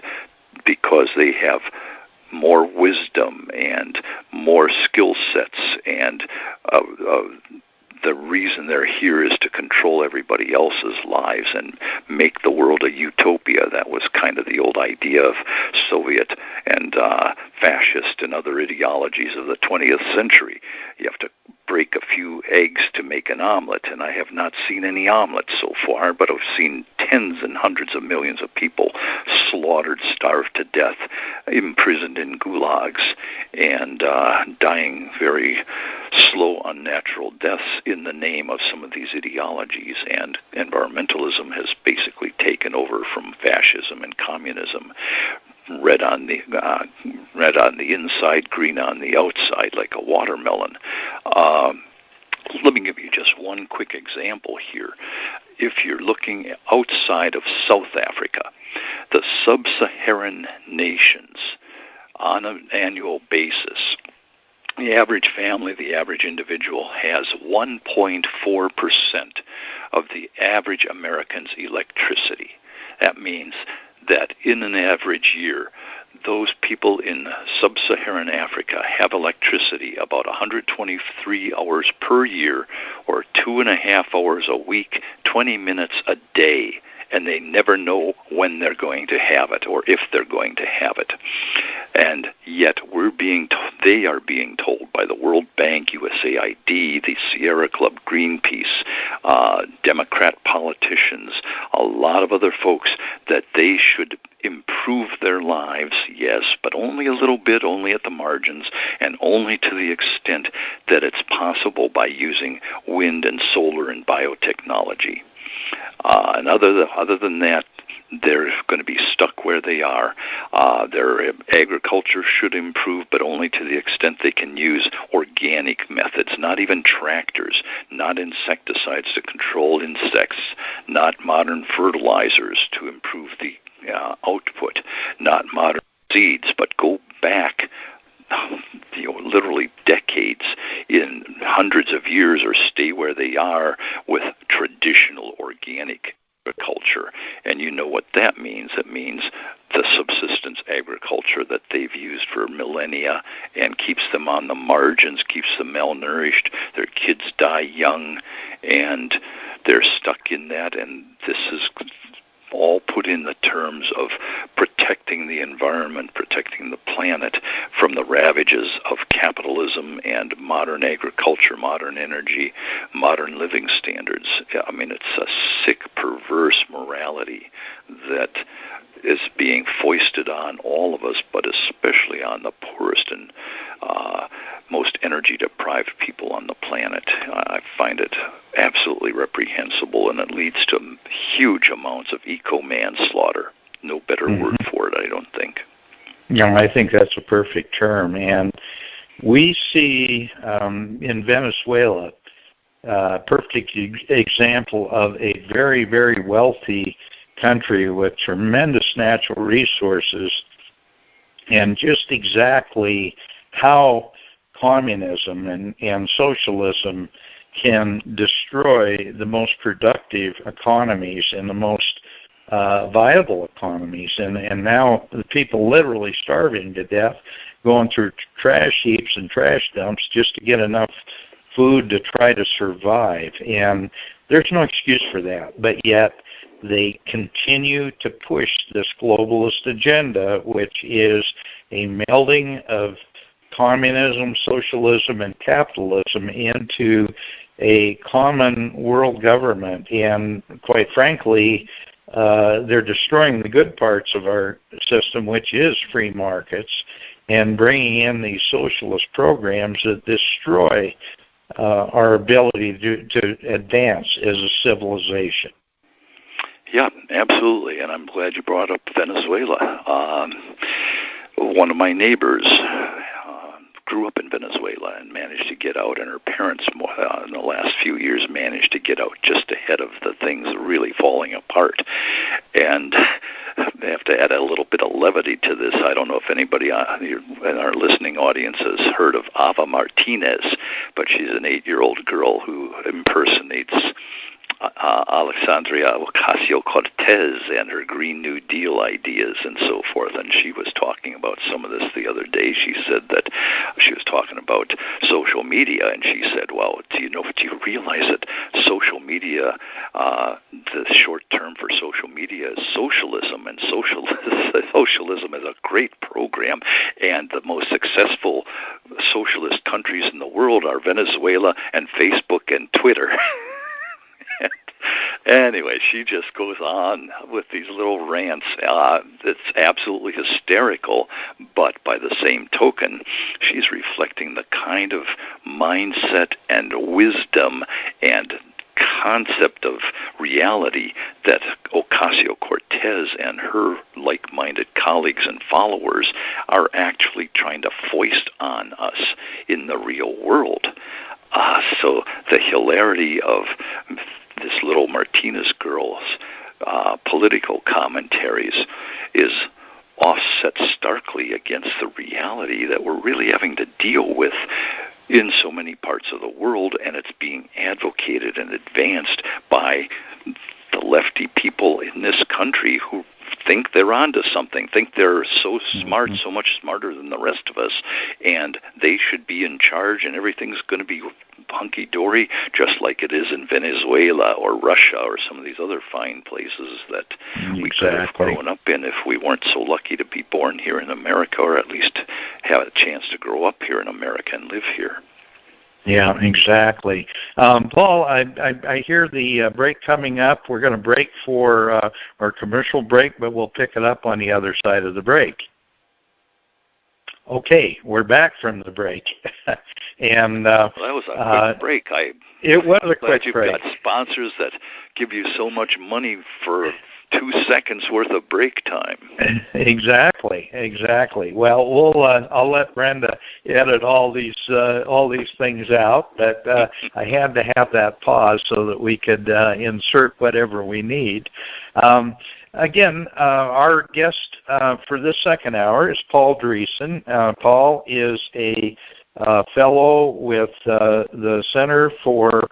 because they have more wisdom and more skill sets, and the reason they're here is to control everybody else's lives and make the world a utopia. That was kind of the old idea of Soviet and fascist and other ideologies of the 20th century. You have to break a few eggs to make an omelet, and I have not seen any omelets so far, but I've seen tens and hundreds of millions of people slaughtered, starved to death, imprisoned in gulags, and dying very slow, unnatural deaths in the name of some of these ideologies. And environmentalism has basically taken over from fascism and communism. red on the inside, green on the outside, like a watermelon. Let me give you just one quick example here. If you're looking outside of South Africa, the sub-Saharan nations, on an annual basis, the average family, the average individual has 1.4% of the average American's electricity. That means that in an average year, those people in sub-Saharan Africa have electricity about 123 hours per year, or 2.5 hours a week, 20 minutes a day, and they never know when they're going to have it or if they're going to have it. And yet they are being told by the World Bank, USAID, the Sierra Club, Greenpeace, Democrat politicians, a lot of other folks, that they should improve their lives, yes, but only a little bit, only at the margins, and only to the extent that it's possible by using wind and solar and biotechnology. And other than that, they're going to be stuck where they are. Their agriculture should improve, but only to the extent they can use organic methods, not even tractors, not insecticides to control insects, not modern fertilizers to improve the output, not modern seeds, but go back literally decades, in hundreds of years, or stay where they are with traditional organic agriculture. And you know what that means. It means the subsistence agriculture that they've used for millennia and keeps them on the margins, keeps them malnourished. Their kids die young, and they're stuck in that. And this is all put in the terms of protecting the environment, protecting the planet from the ravages of capitalism and modern agriculture, modern energy, modern living standards. I mean, it's a sick, perverse morality that is being foisted on all of us, but especially on the poorest and most energy-deprived people on the planet. I find it absolutely reprehensible, and it leads to huge amounts of eco-manslaughter. No better word for it, I don't think. Yeah, I think that's a perfect term. And we see in Venezuela a perfect example of a very, very wealthy country with tremendous natural resources, and just exactly how communism and socialism can destroy the most productive economies and the most viable economies. And now the people literally starving to death, going through trash heaps and trash dumps just to get enough food to try to survive. And there's no excuse for that. But yet they continue to push this globalist agenda, which is a melding of communism, socialism, and capitalism into a common world government. And quite frankly, they're destroying the good parts of our system, which is free markets, and bringing in these socialist programs that destroy our ability to advance as a civilization. Yeah, absolutely, and I'm glad you brought up Venezuela. One of my neighbors grew up in Venezuela and managed to get out, and her parents in the last few years managed to get out just ahead of the things really falling apart. And I have to add a little bit of levity to this. I don't know if anybody in our listening audience has heard of Ava Martinez, but she's an 8-year-old girl who impersonates Alexandria Ocasio-Cortez and her Green New Deal ideas and so forth. And she was talking about some of this the other day. She said that she was talking about social media, and she said, well, do you realize that social media, the short term for social media is socialism, and socialism is a great program, and the most successful socialist countries in the world are Venezuela and Facebook and Twitter. Anyway, she just goes on with these little rants. It's absolutely hysterical, but by the same token, she's reflecting the kind of mindset and wisdom and concept of reality that Ocasio-Cortez and her like-minded colleagues and followers are actually trying to foist on us in the real world. So the hilarity of this little Martinez girl's political commentaries is offset starkly against the reality that we're really having to deal with in so many parts of the world, and it's being advocated and advanced by the lefty people in this country who think they're onto something, think they're so smart, so much smarter than the rest of us, and they should be in charge, and everything's going to be hunky-dory, just like it is in Venezuela or Russia or some of these other fine places that we could have grown up in if we weren't so lucky to be born here in America, or at least have a chance to grow up here in America and live here. Yeah, exactly. Paul, I hear the break coming up. We're going to break for our commercial break, but we'll pick it up on the other side of the break. Okay, we're back from the break. And well, that was a quick break. It was a quick break. You've got sponsors that give you so much money for 2 seconds worth of break time. Exactly. Well, I'll let Brenda edit all these things out, but I had to have that pause so that we could insert whatever we need. Again, our guest for this second hour is Paul Dreesen. Paul is a fellow with the Center for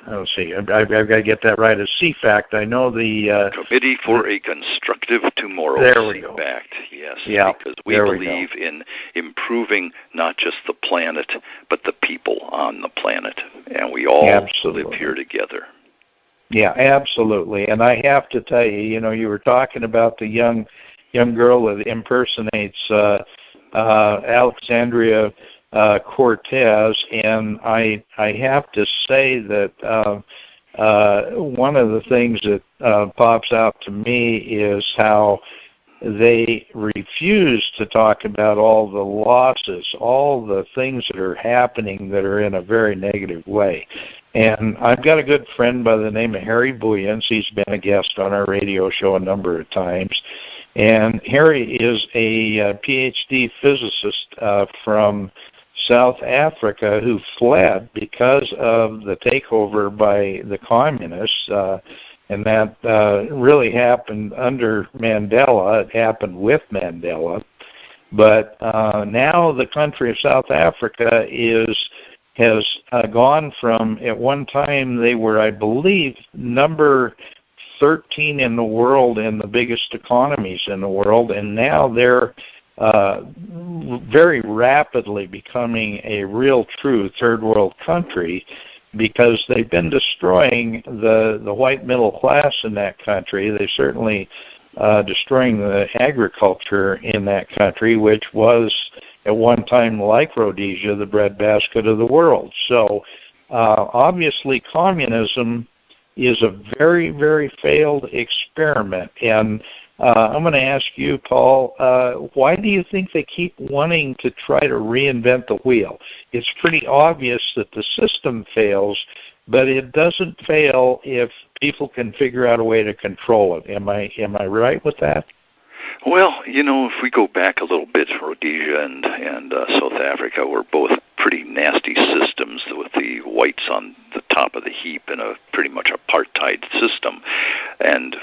let's see, I've got to get that right, as CFACT. I know the Committee for a Constructive Tomorrow. There we go. CFACT, yes, yeah, because we believe in improving not just the planet, but the people on the planet, and we all live here together. Yeah, absolutely. And I have to tell you, you were talking about the young girl that impersonates Alexandria Cortez, and I have to say that one of the things that pops out to me is how they refuse to talk about all the losses, all the things that are happening that are in a very negative way. And I've got a good friend by the name of Harry Buyens. He's been a guest on our radio show a number of times. And Harry is a PhD physicist from South Africa who fled because of the takeover by the communists, and that really happened under Mandela. It happened with Mandela. But now the country of South Africa has gone from, at one time they were, I believe, number 13 in the world in the biggest economies in the world, and now they're very rapidly becoming a real true third world country, because they've been destroying the white middle class in that country. They're certainly destroying the agriculture in that country, which was at one time, like Rhodesia, the breadbasket of the world. So obviously communism is a very, very failed experiment. And I'm going to ask you, Paul, why do you think they keep wanting to try to reinvent the wheel? It's pretty obvious that the system fails, but it doesn't fail if people can figure out a way to control it. Am I right with that? Well, if we go back a little bit, Rhodesia and South Africa were both pretty nasty systems with the whites on the top of the heap in a pretty much apartheid system. And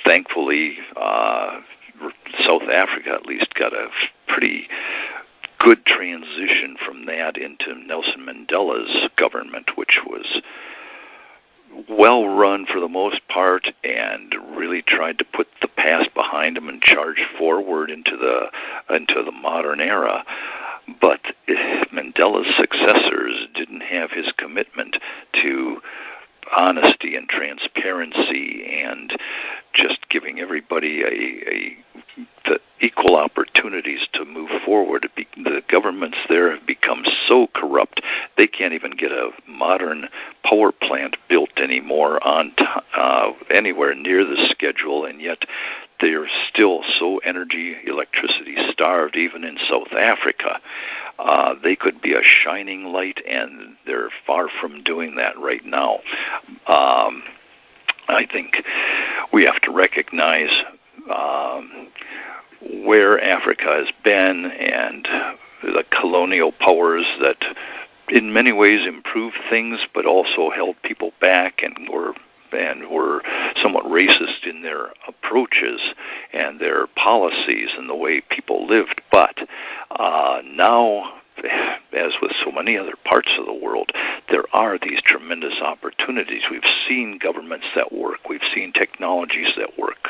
thankfully, South Africa at least got a pretty good transition from that into Nelson Mandela's government, which was well run for the most part and really tried to put the past behind him and charge forward into the modern era. But Mandela's successors didn't have his commitment to honesty and transparency and just giving everybody the equal opportunities to move forward. The governments there have become so corrupt they can't even get a modern power plant built anymore on anywhere near the schedule, and yet they're still so electricity starved, even in South Africa. They could be a shining light, and they're far from doing that right now. I think we have to recognize where Africa has been and the colonial powers that in many ways improved things but also held people back and were somewhat racist in their approaches and their policies and the way people lived. But now, as with so many other parts of the world, there are these tremendous opportunities. We've seen governments that work. We've seen technologies that work,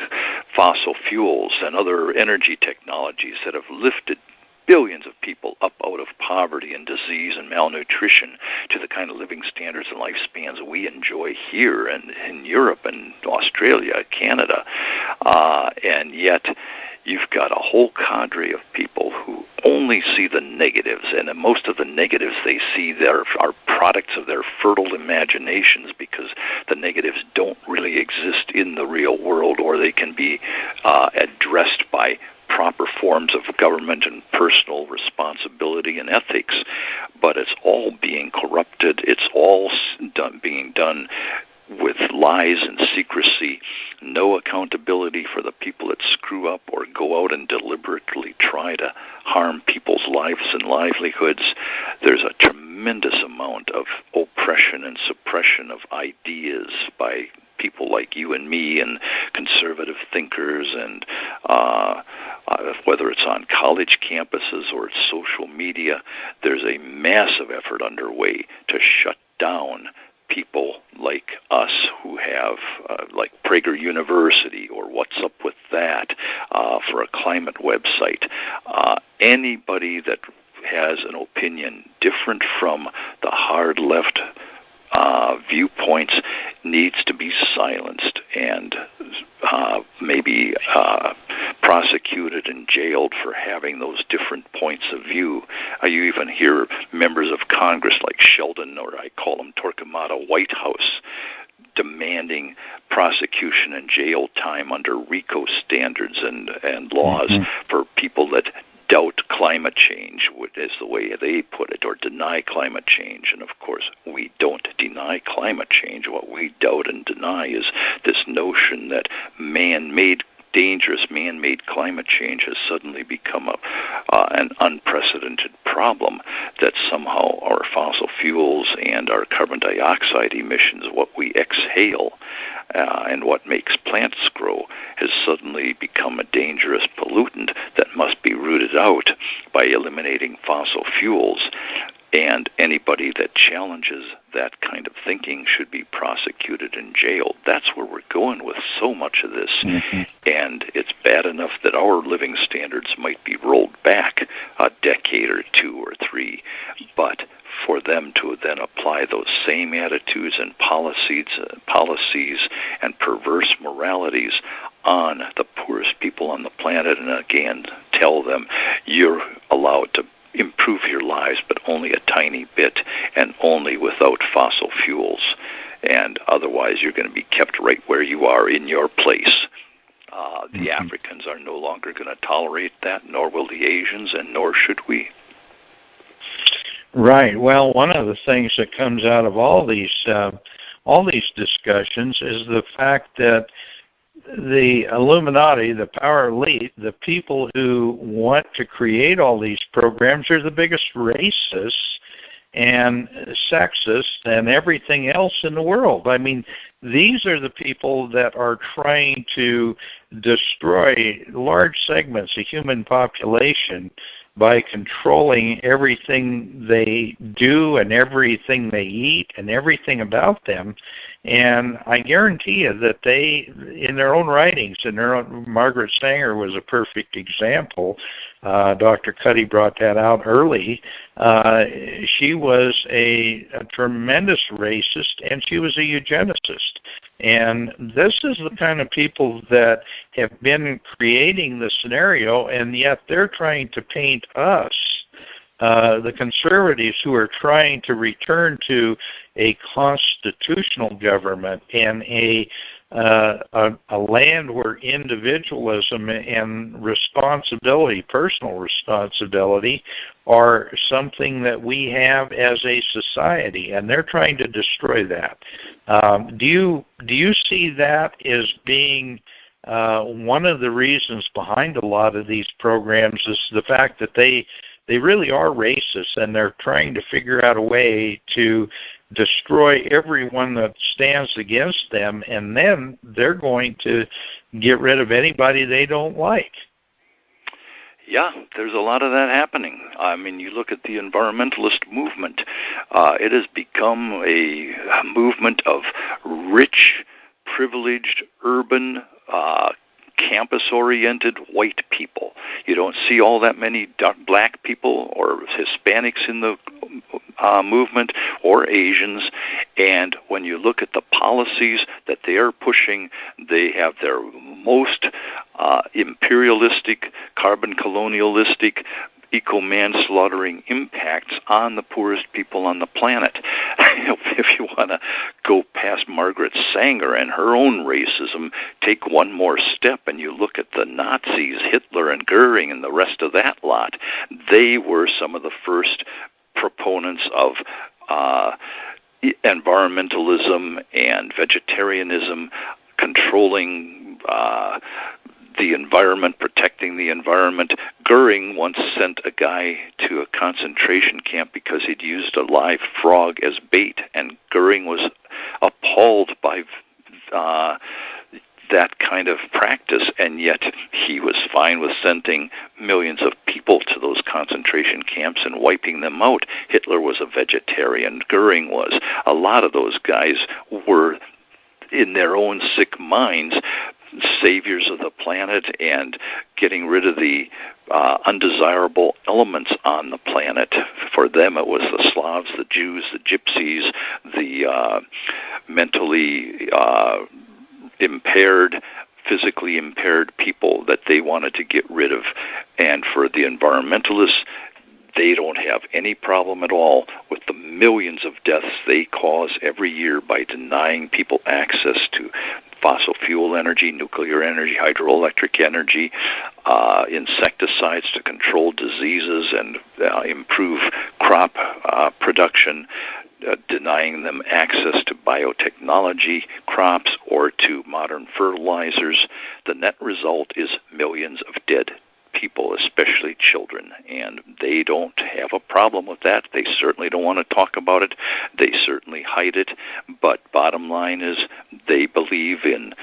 fossil fuels and other energy technologies that have lifted billions of people up out of poverty and disease and malnutrition to the kind of living standards and lifespans we enjoy here and in Europe and Australia, Canada. And yet you've got a whole cadre of people who only see the negatives, and most of the negatives they see there are products of their fertile imaginations, because the negatives don't really exist in the real world, or they can be addressed by proper forms of government and personal responsibility and ethics. But it's all being corrupted. It's all being done with lies and secrecy, no accountability for the people that screw up or go out and deliberately try to harm people's lives and livelihoods. There's a tremendous amount of oppression and suppression of ideas by people like you and me and conservative thinkers, and whether it's on college campuses or it's social media, there's a massive effort underway to shut down people like us who have, like Prager University or What's Up With That, for a climate website. Anybody that has an opinion different from the hard left viewpoints needs to be silenced and maybe prosecuted and jailed for having those different points of view. You even hear members of Congress like Sheldon, or I call him Torquemada Whitehouse, demanding prosecution and jail time under RICO standards and laws for people that doubt climate change, is the way they put it, or deny climate change. And of course, we don't deny climate change. What we doubt and deny is this notion that dangerous man-made climate change has suddenly become an unprecedented problem, that somehow our fossil fuels and our carbon dioxide emissions, what we exhale and what makes plants grow, has suddenly become a dangerous pollutant that must be rooted out by eliminating fossil fuels. And anybody that challenges that kind of thinking should be prosecuted and jailed. That's where we're going with so much of this. And it's bad enough that our living standards might be rolled back a decade or 2 or 3, but for them to then apply those same attitudes and policies and perverse moralities on the poorest people on the planet, and again tell them you're allowed to improve your lives, but only a tiny bit, and only without fossil fuels. And otherwise, you're going to be kept right where you are in your place. The Africans are no longer going to tolerate that, nor will the Asians, and nor should we. Right. Well, one of the things that comes out of all these discussions is the fact that the Illuminati, the power elite, the people who want to create all these programs are the biggest racists and sexist and everything else in the world. I mean, these are the people that are trying to destroy large segments of human population by controlling everything they do and everything they eat and everything about them. And I guarantee you that they, in their own writings, Margaret Sanger was a perfect example. Dr. Cuddy brought that out early. She was a tremendous racist, and she was a eugenicist. And this is the kind of people that have been creating the scenario, and yet they're trying to paint us the conservatives who are trying to return to a constitutional government and a land where individualism and responsibility, personal responsibility, are something that we have as a society, and they're trying to destroy that. Do you see that as being one of the reasons behind a lot of these programs is the fact that they really are racist, and they're trying to figure out a way to destroy everyone that stands against them, and then they're going to get rid of anybody they don't like? Yeah, there's a lot of that happening. I mean, you look at the environmentalist movement. It has become a movement of rich, privileged, urban, campus-oriented white people. You don't see all that many black people or Hispanics in the movement, or Asians. And when you look at the policies that they are pushing, they have their most imperialistic, carbon colonialistic, eco-manslaughtering impacts on the poorest people on the planet. If you want to go past Margaret Sanger and her own racism, take one more step and you look at the Nazis, Hitler and Goering and the rest of that lot. They were some of the first proponents of environmentalism and vegetarianism, controlling the environment, protecting the environment. Goering once sent a guy to a concentration camp because he'd used a live frog as bait, and Goering was appalled by that kind of practice, and yet he was fine with sending millions of people to those concentration camps and wiping them out. Hitler was a vegetarian. Goering was. A lot of those guys were, in their own sick minds, saviors of the planet and getting rid of the undesirable elements on the planet. For them, it was the Slavs, the Jews, the Gypsies, the mentally impaired, physically impaired people that they wanted to get rid of. And for the environmentalists, they don't have any problem at all with the millions of deaths they cause every year by denying people access to fossil fuel energy, nuclear energy, hydroelectric energy, insecticides to control diseases and improve crop production, denying them access to biotechnology crops or to modern fertilizers. The net result is millions of dead people, especially children, and they don't have a problem with that. They certainly don't want to talk about it. They certainly hide it, but bottom line is they believe in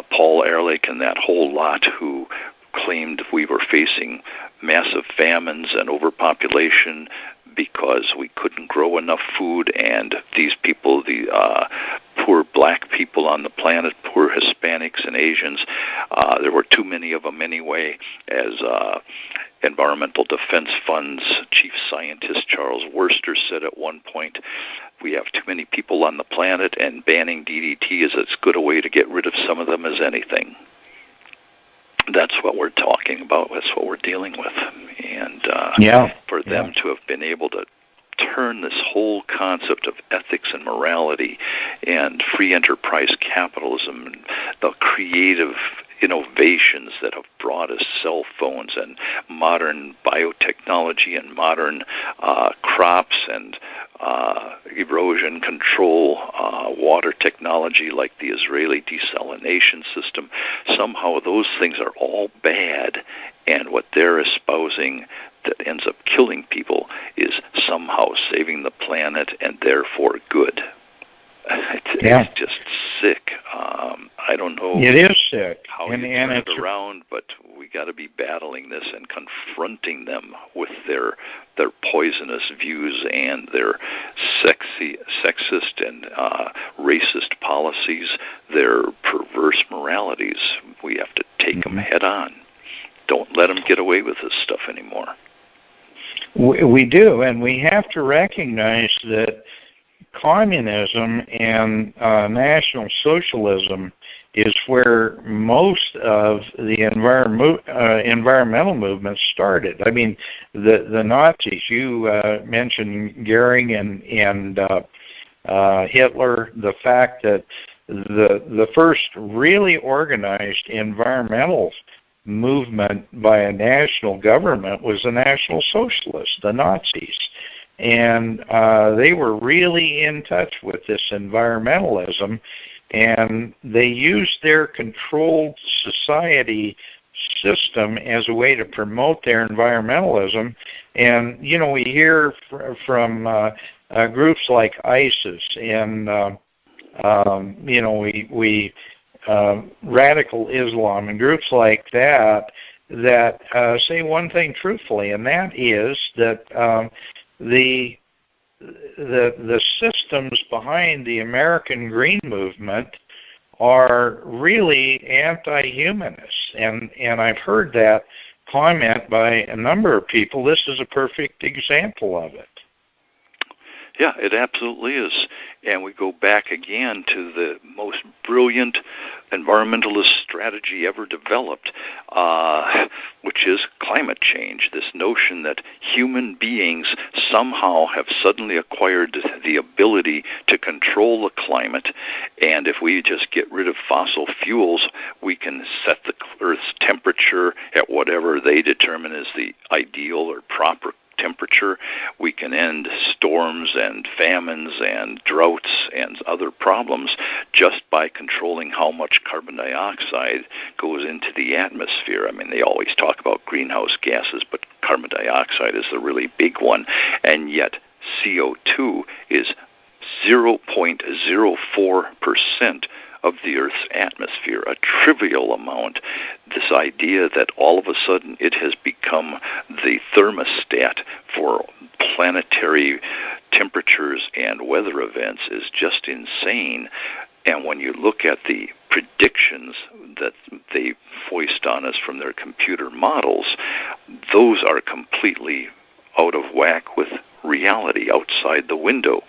Paul Ehrlich and that whole lot who claimed we were facing massive famines and overpopulation because we couldn't grow enough food, and these people, the poor black people on the planet, poor Hispanics and Asians, there were too many of them anyway. As Environmental Defense Fund's chief scientist Charles Worster said at one point, we have too many people on the planet, and banning DDT is as good a way to get rid of some of them as anything. That's what we're talking about. That's what we're dealing with. And for them to have been able to turn this whole concept of ethics and morality and free enterprise capitalism and the creative innovations that have brought us cell phones and modern biotechnology and modern crops and erosion control, water technology like the Israeli desalination system. Somehow those things are all bad, and what they're espousing that ends up killing people is somehow saving the planet and therefore good. It's just sick. I don't know. It is sick. How you turn it around, but we got to be battling this and confronting them with their poisonous views and their sexist and racist policies, their perverse moralities. We have to take them head on. Don't let them get away with this stuff anymore. We do, and we have to recognize that communism and National Socialism is where most of the environmental movements started. I mean, the Nazis, you mentioned Goering and Hitler, the fact that the first really organized environmental movement by a national government was the National Socialists, the Nazis. And they were really in touch with this environmentalism, and they used their controlled society system as a way to promote their environmentalism. And, you know, we hear from groups like ISIS and, you know, we radical Islam and groups like that say one thing truthfully, and that is that the systems behind the American Green Movement are really anti-humanist, and I've heard that comment by a number of people. This is a perfect example of it. Yeah, it absolutely is. And we go back again to the most brilliant environmentalist strategy ever developed, which is climate change. This notion that human beings somehow have suddenly acquired the ability to control the climate, and if we just get rid of fossil fuels, we can set the Earth's temperature at whatever they determine is the ideal or proper temperature. We can end storms and famines and droughts and other problems just by controlling how much carbon dioxide goes into the atmosphere. I mean, they always talk about greenhouse gases, but carbon dioxide is the really big one, and yet CO2 is 0.04% of the Earth's atmosphere, a trivial amount. This idea that all of a sudden it has become the thermostat for planetary temperatures and weather events is just insane. And when you look at the predictions that they foist on us from their computer models, those are completely out of whack with reality outside the window.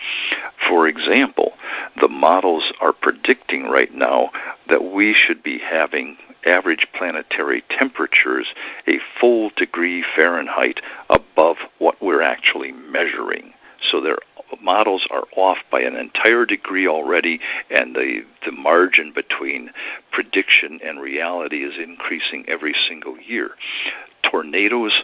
For example, the models are predicting right now that we should be having average planetary temperatures a full degree Fahrenheit above what we're actually measuring. So their models are off by an entire degree already, and the margin between prediction and reality is increasing every single year. Tornadoes,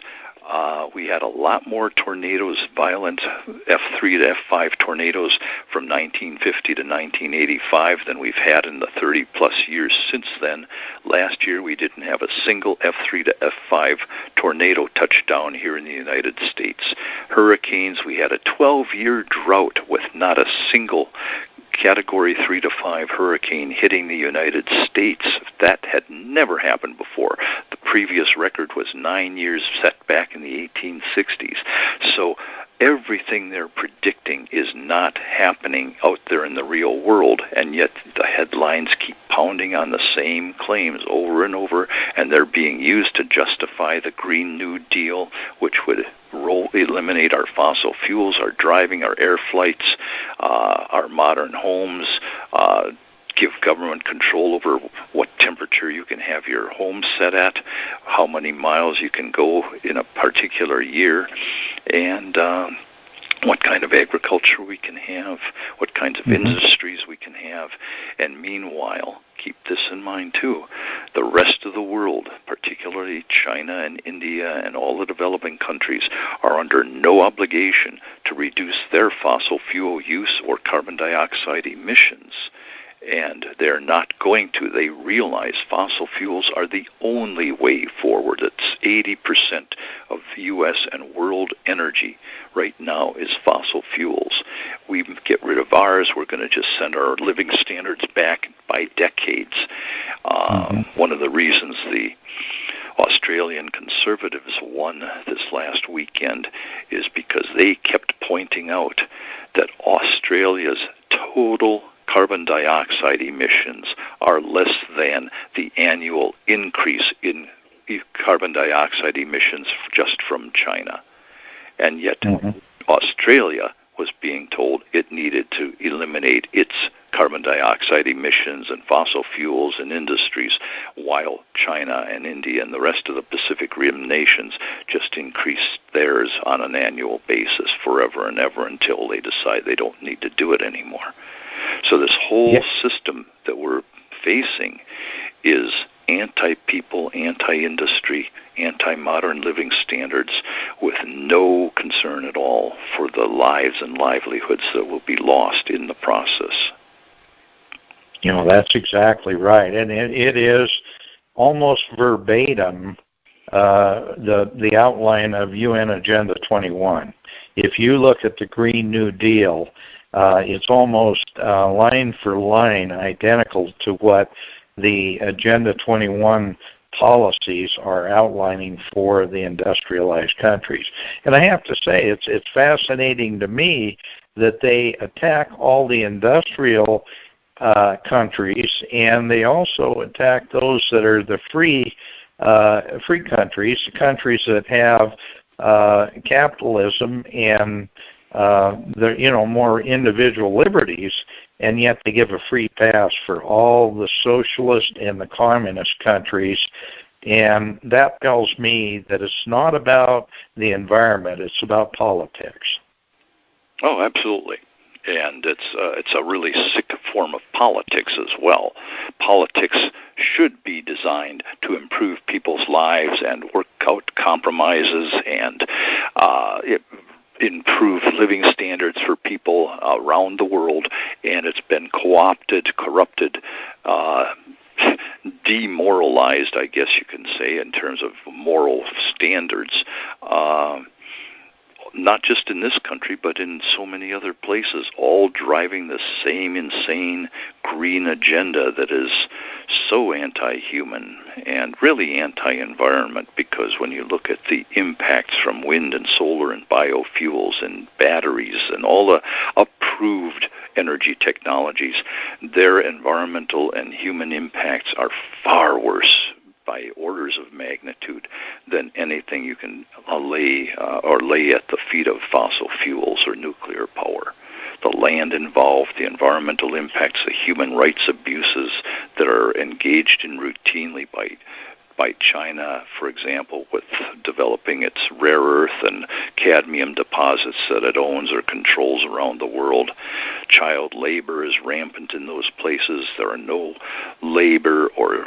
we had a lot more tornadoes, violent F3 to F5 tornadoes from 1950 to 1985 than we've had in the 30-plus years since then. Last year, we didn't have a single F3 to F5 tornado touchdown here in the United States. Hurricanes, we had a 12-year drought with not a single Category 3 to 5 hurricane hitting the United States. That had never happened before. The previous record was 9 years set back in the 1860s. So everything they're predicting is not happening out there in the real world, and yet the headlines keep pounding on the same claims over and over, and they're being used to justify the Green New Deal, which would eliminate our fossil fuels, our driving, our air flights, our modern homes, give government control over what temperature you can have your home set at, how many miles you can go in a particular year, and what kind of agriculture we can have, what kinds of industries we can have. And meanwhile, keep this in mind too, the rest of the world, particularly China and India and all the developing countries, are under no obligation to reduce their fossil fuel use or carbon dioxide emissions. And they're not going to. They realize fossil fuels are the only way forward. It's 80% of U.S. and world energy right now is fossil fuels. We get rid of ours, we're going to just send our living standards back by decades. One of the reasons the Australian Conservatives won this last weekend is because they kept pointing out that Australia's total carbon dioxide emissions are less than the annual increase in carbon dioxide emissions just from China. And yet Australia was being told it needed to eliminate its carbon dioxide emissions and fossil fuels and industries, while China and India and the rest of the Pacific Rim nations just increase theirs on an annual basis forever and ever until they decide they don't need to do it anymore. So this whole system that we're facing is anti-people, anti-industry, anti-modern living standards, with no concern at all for the lives and livelihoods that will be lost in the process. You know, that's exactly right. And it is almost verbatim the outline of UN Agenda 21. If you look at the Green New Deal, it's almost line for line identical to what the Agenda 21 policies are outlining for the industrialized countries. And I have to say, it's fascinating to me that they attack all the industrial countries, and they also attack those that are the free countries, countries that have capitalism and more individual liberties, and yet they give a free pass for all the socialist and the communist countries. And that tells me that it's not about the environment, it's about politics. Oh, absolutely. And it's a really sick form of politics as well. Politics should be designed to improve people's lives and work out compromises and improve living standards for people around the world, and it's been co-opted, corrupted, demoralized, I guess you can say, in terms of moral standards, not just in this country, but in so many other places, all driving the same insane green agenda that is so anti-human and really anti-environment, because when you look at the impacts from wind and solar and biofuels and batteries and all the approved energy technologies, their environmental and human impacts are far worse by orders of magnitude than anything you can lay at the feet of fossil fuels or nuclear power. The land involved, the environmental impacts, the human rights abuses that are engaged in routinely by China, for example, with developing its rare earth and cadmium deposits that it owns or controls around the world. Child labor is rampant in those places. There are no labor or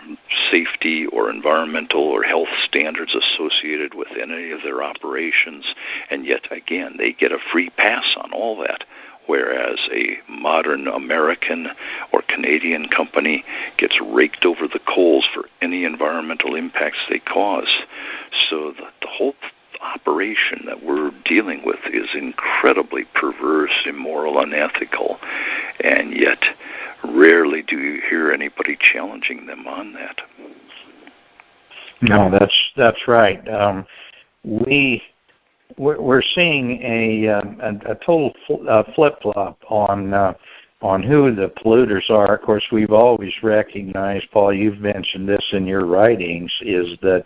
safety or environmental or health standards associated with any of their operations, and yet, again, they get a free pass on all that, whereas a modern American or Canadian company gets raked over the coals for any environmental impacts they cause. So the whole operation that we're dealing with is incredibly perverse, immoral, unethical, and yet rarely do you hear anybody challenging them on that. No, that's right. We're seeing a total flip-flop on who the polluters are. Of course, we've always recognized, Paul, you've mentioned this in your writings, is that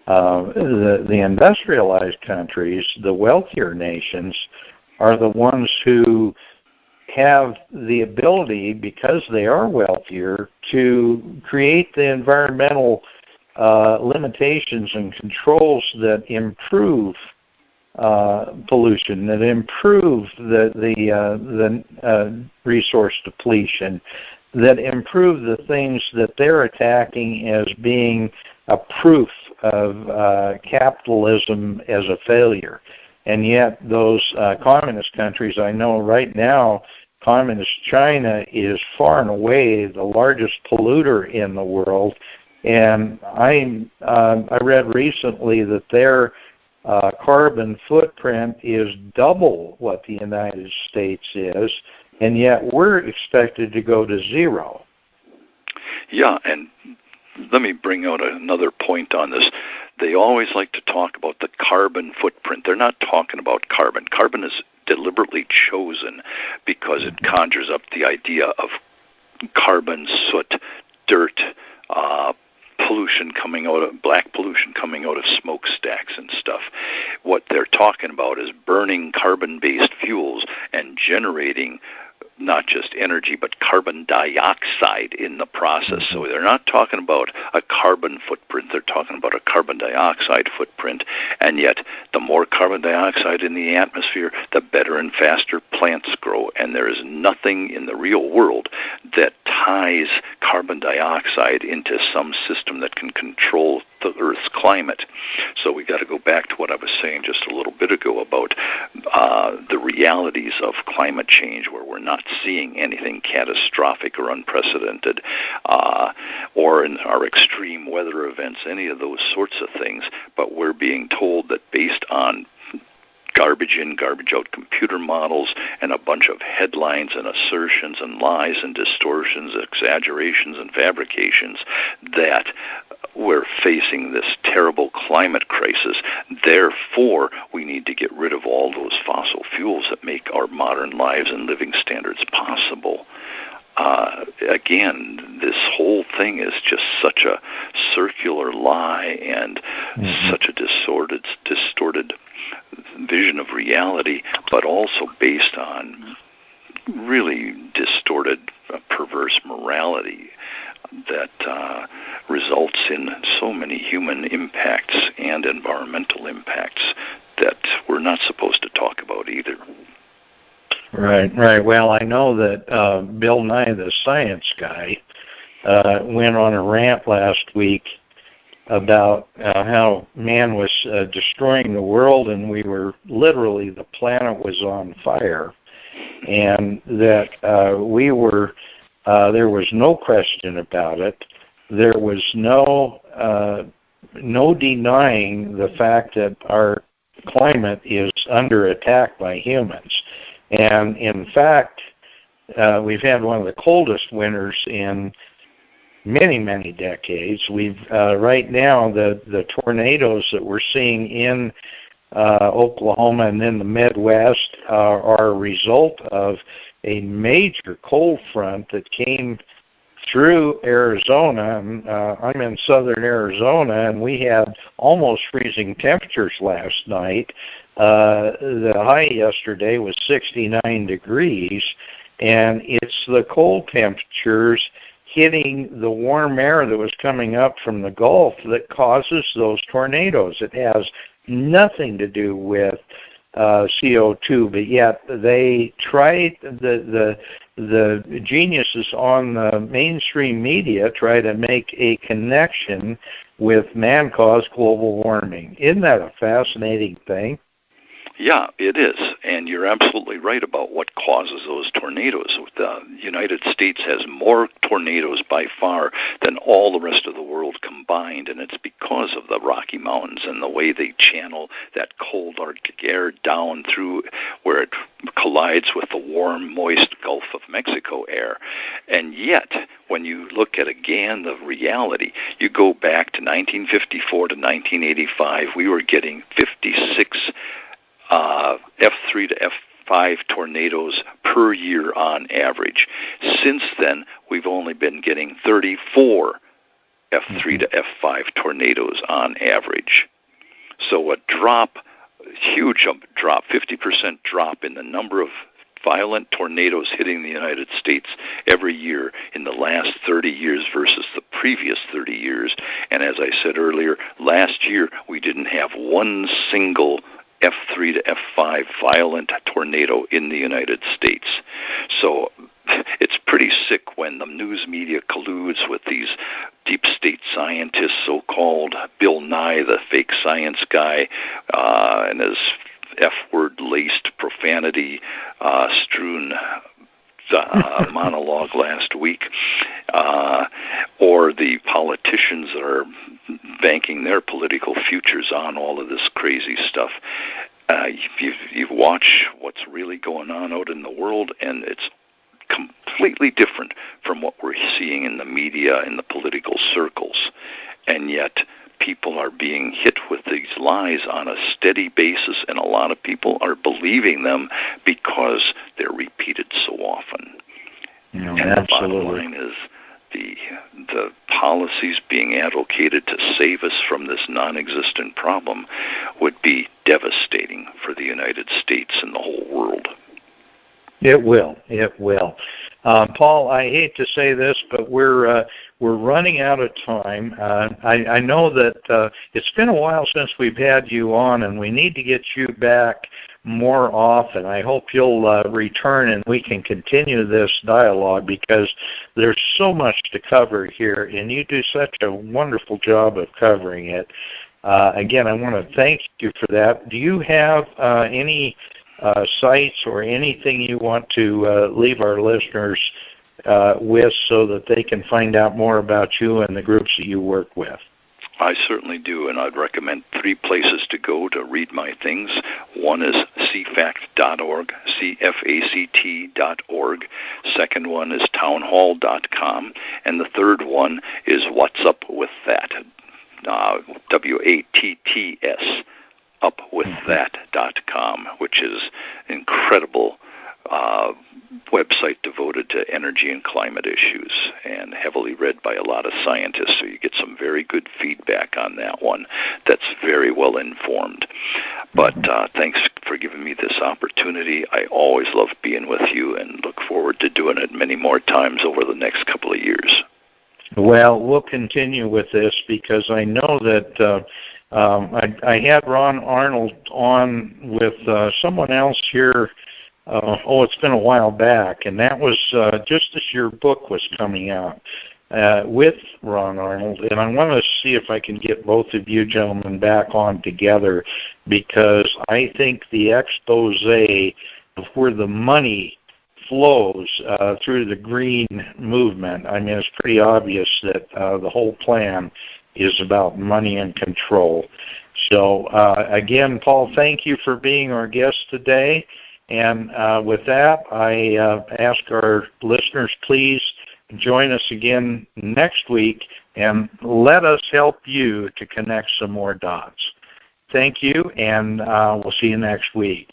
the industrialized countries, the wealthier nations, are the ones who have the ability, because they are wealthier, to create the environmental limitations and controls that improve pollution, that improve the resource depletion, that improve the things that they're attacking as being a proof of capitalism as a failure. And yet those communist countries, I know right now, communist China is far and away the largest polluter in the world. And I read recently that their carbon footprint is double what the United States is, and yet we're expected to go to zero. Yeah, and let me bring out another point on this. They always like to talk about the carbon footprint. They're not talking about carbon. Carbon is deliberately chosen because it conjures up the idea of carbon, soot, dirt, pollution coming out of, black pollution coming out of smokestacks and stuff. What they're talking about is burning carbon-based fuels and generating not just energy, but carbon dioxide in the process. So they're not talking about a carbon footprint, they're talking about a carbon dioxide footprint. And yet, the more carbon dioxide in the atmosphere, the better and faster plants grow. And there is nothing in the real world that ties carbon dioxide into some system that can control the Earth's climate. So we got to go back to what I was saying just a little bit ago about the realities of climate change, where we're not seeing anything catastrophic or unprecedented, or in our extreme weather events, any of those sorts of things, but we're being told that based on garbage in, garbage out computer models and a bunch of headlines and assertions and lies and distortions, exaggerations and fabrications, that we're facing this terrible climate crisis. Therefore, we need to get rid of all those fossil fuels that make our modern lives and living standards possible. Again, this whole thing is just such a circular lie and such a distorted vision of reality, but also based on really distorted, perverse morality that results in so many human impacts and environmental impacts that we're not supposed to talk about either. Right. Well, I know that Bill Nye, the science guy, went on a rant last week about how man was destroying the world, and we were literally, the planet was on fire, and that we were, there was no question about it. There was no denying the fact that our climate is under attack by humans. And in fact, we've had one of the coldest winters in many, many decades. We've right now the tornadoes that we're seeing in Oklahoma and in the Midwest are a result of a major cold front that came through Arizona. I'm in southern Arizona, and we had almost freezing temperatures last night. The high yesterday was 69 degrees, and it's the cold temperatures hitting the warm air that was coming up from the Gulf that causes those tornadoes. It has nothing to do with CO2, but yet they try, the geniuses on the mainstream media try to make a connection with man-caused global warming. Isn't that a fascinating thing? Yeah, it is, and you're absolutely right about what causes those tornadoes. The United States has more tornadoes by far than all the rest of the world combined, and it's because of the Rocky Mountains and the way they channel that cold Arctic air down through where it collides with the warm, moist Gulf of Mexico air. And yet, when you look at, again, the reality, you go back to 1954 to 1985, we were getting 56 F3 to F5 tornadoes per year on average. Since then, we've only been getting 34 F3 to F5 tornadoes on average. So a huge drop, 50% drop in the number of violent tornadoes hitting the United States every year in the last 30 years versus the previous 30 years. And as I said earlier, last year we didn't have one single F3 to F5 violent tornado in the United States. So it's pretty sick when the news media colludes with these deep state scientists, so-called Bill Nye, the fake science guy, and his F-word laced profanity strewn monologue last week, or the politicians that are banking their political futures on all of this crazy stuff. You've watched what's really going on out in the world, and it's completely different from what we're seeing in the media, in the political circles. And yet people are being hit with these lies on a steady basis, and a lot of people are believing them because they're repeated so often. No, and absolutely. the bottom line is the policies being advocated to save us from this non-existent problem would be devastating for the United States and the whole world. It will. It will. Paul, I hate to say this, but we're running out of time. I know that it's been a while since we've had you on, and we need to get you back more often. I hope you'll return and we can continue this dialogue, because there's so much to cover here, and you do such a wonderful job of covering it. Again, I want to thank you for that. Do you have any sites or anything you want to leave our listeners with so that they can find out more about you and the groups that you work with? I certainly do, and I'd recommend 3 places to go to read my things. One is cfact.org, cfact.org. Second one is townhall.com. And the third one is What's Up With That, WATTS, upwiththat.com, which is an incredible website devoted to energy and climate issues, and heavily read by a lot of scientists, so you get some very good feedback on that one that's very well informed. But thanks for giving me this opportunity. I always love being with you and look forward to doing it many more times over the next couple of years. Well, we'll continue with this, because I know that I had Ron Arnold on with someone else here. It's been a while back, and that was just as your book was coming out with Ron Arnold. And I want to see if I can get both of you gentlemen back on together, because I think the expose of where the money flows through the green movement, I mean, it's pretty obvious that the whole plan is about money and control. So, again, Paul, thank you for being our guest today. And with that, I ask our listeners, please join us again next week, and let us help you to connect some more dots. Thank you, and we'll see you next week.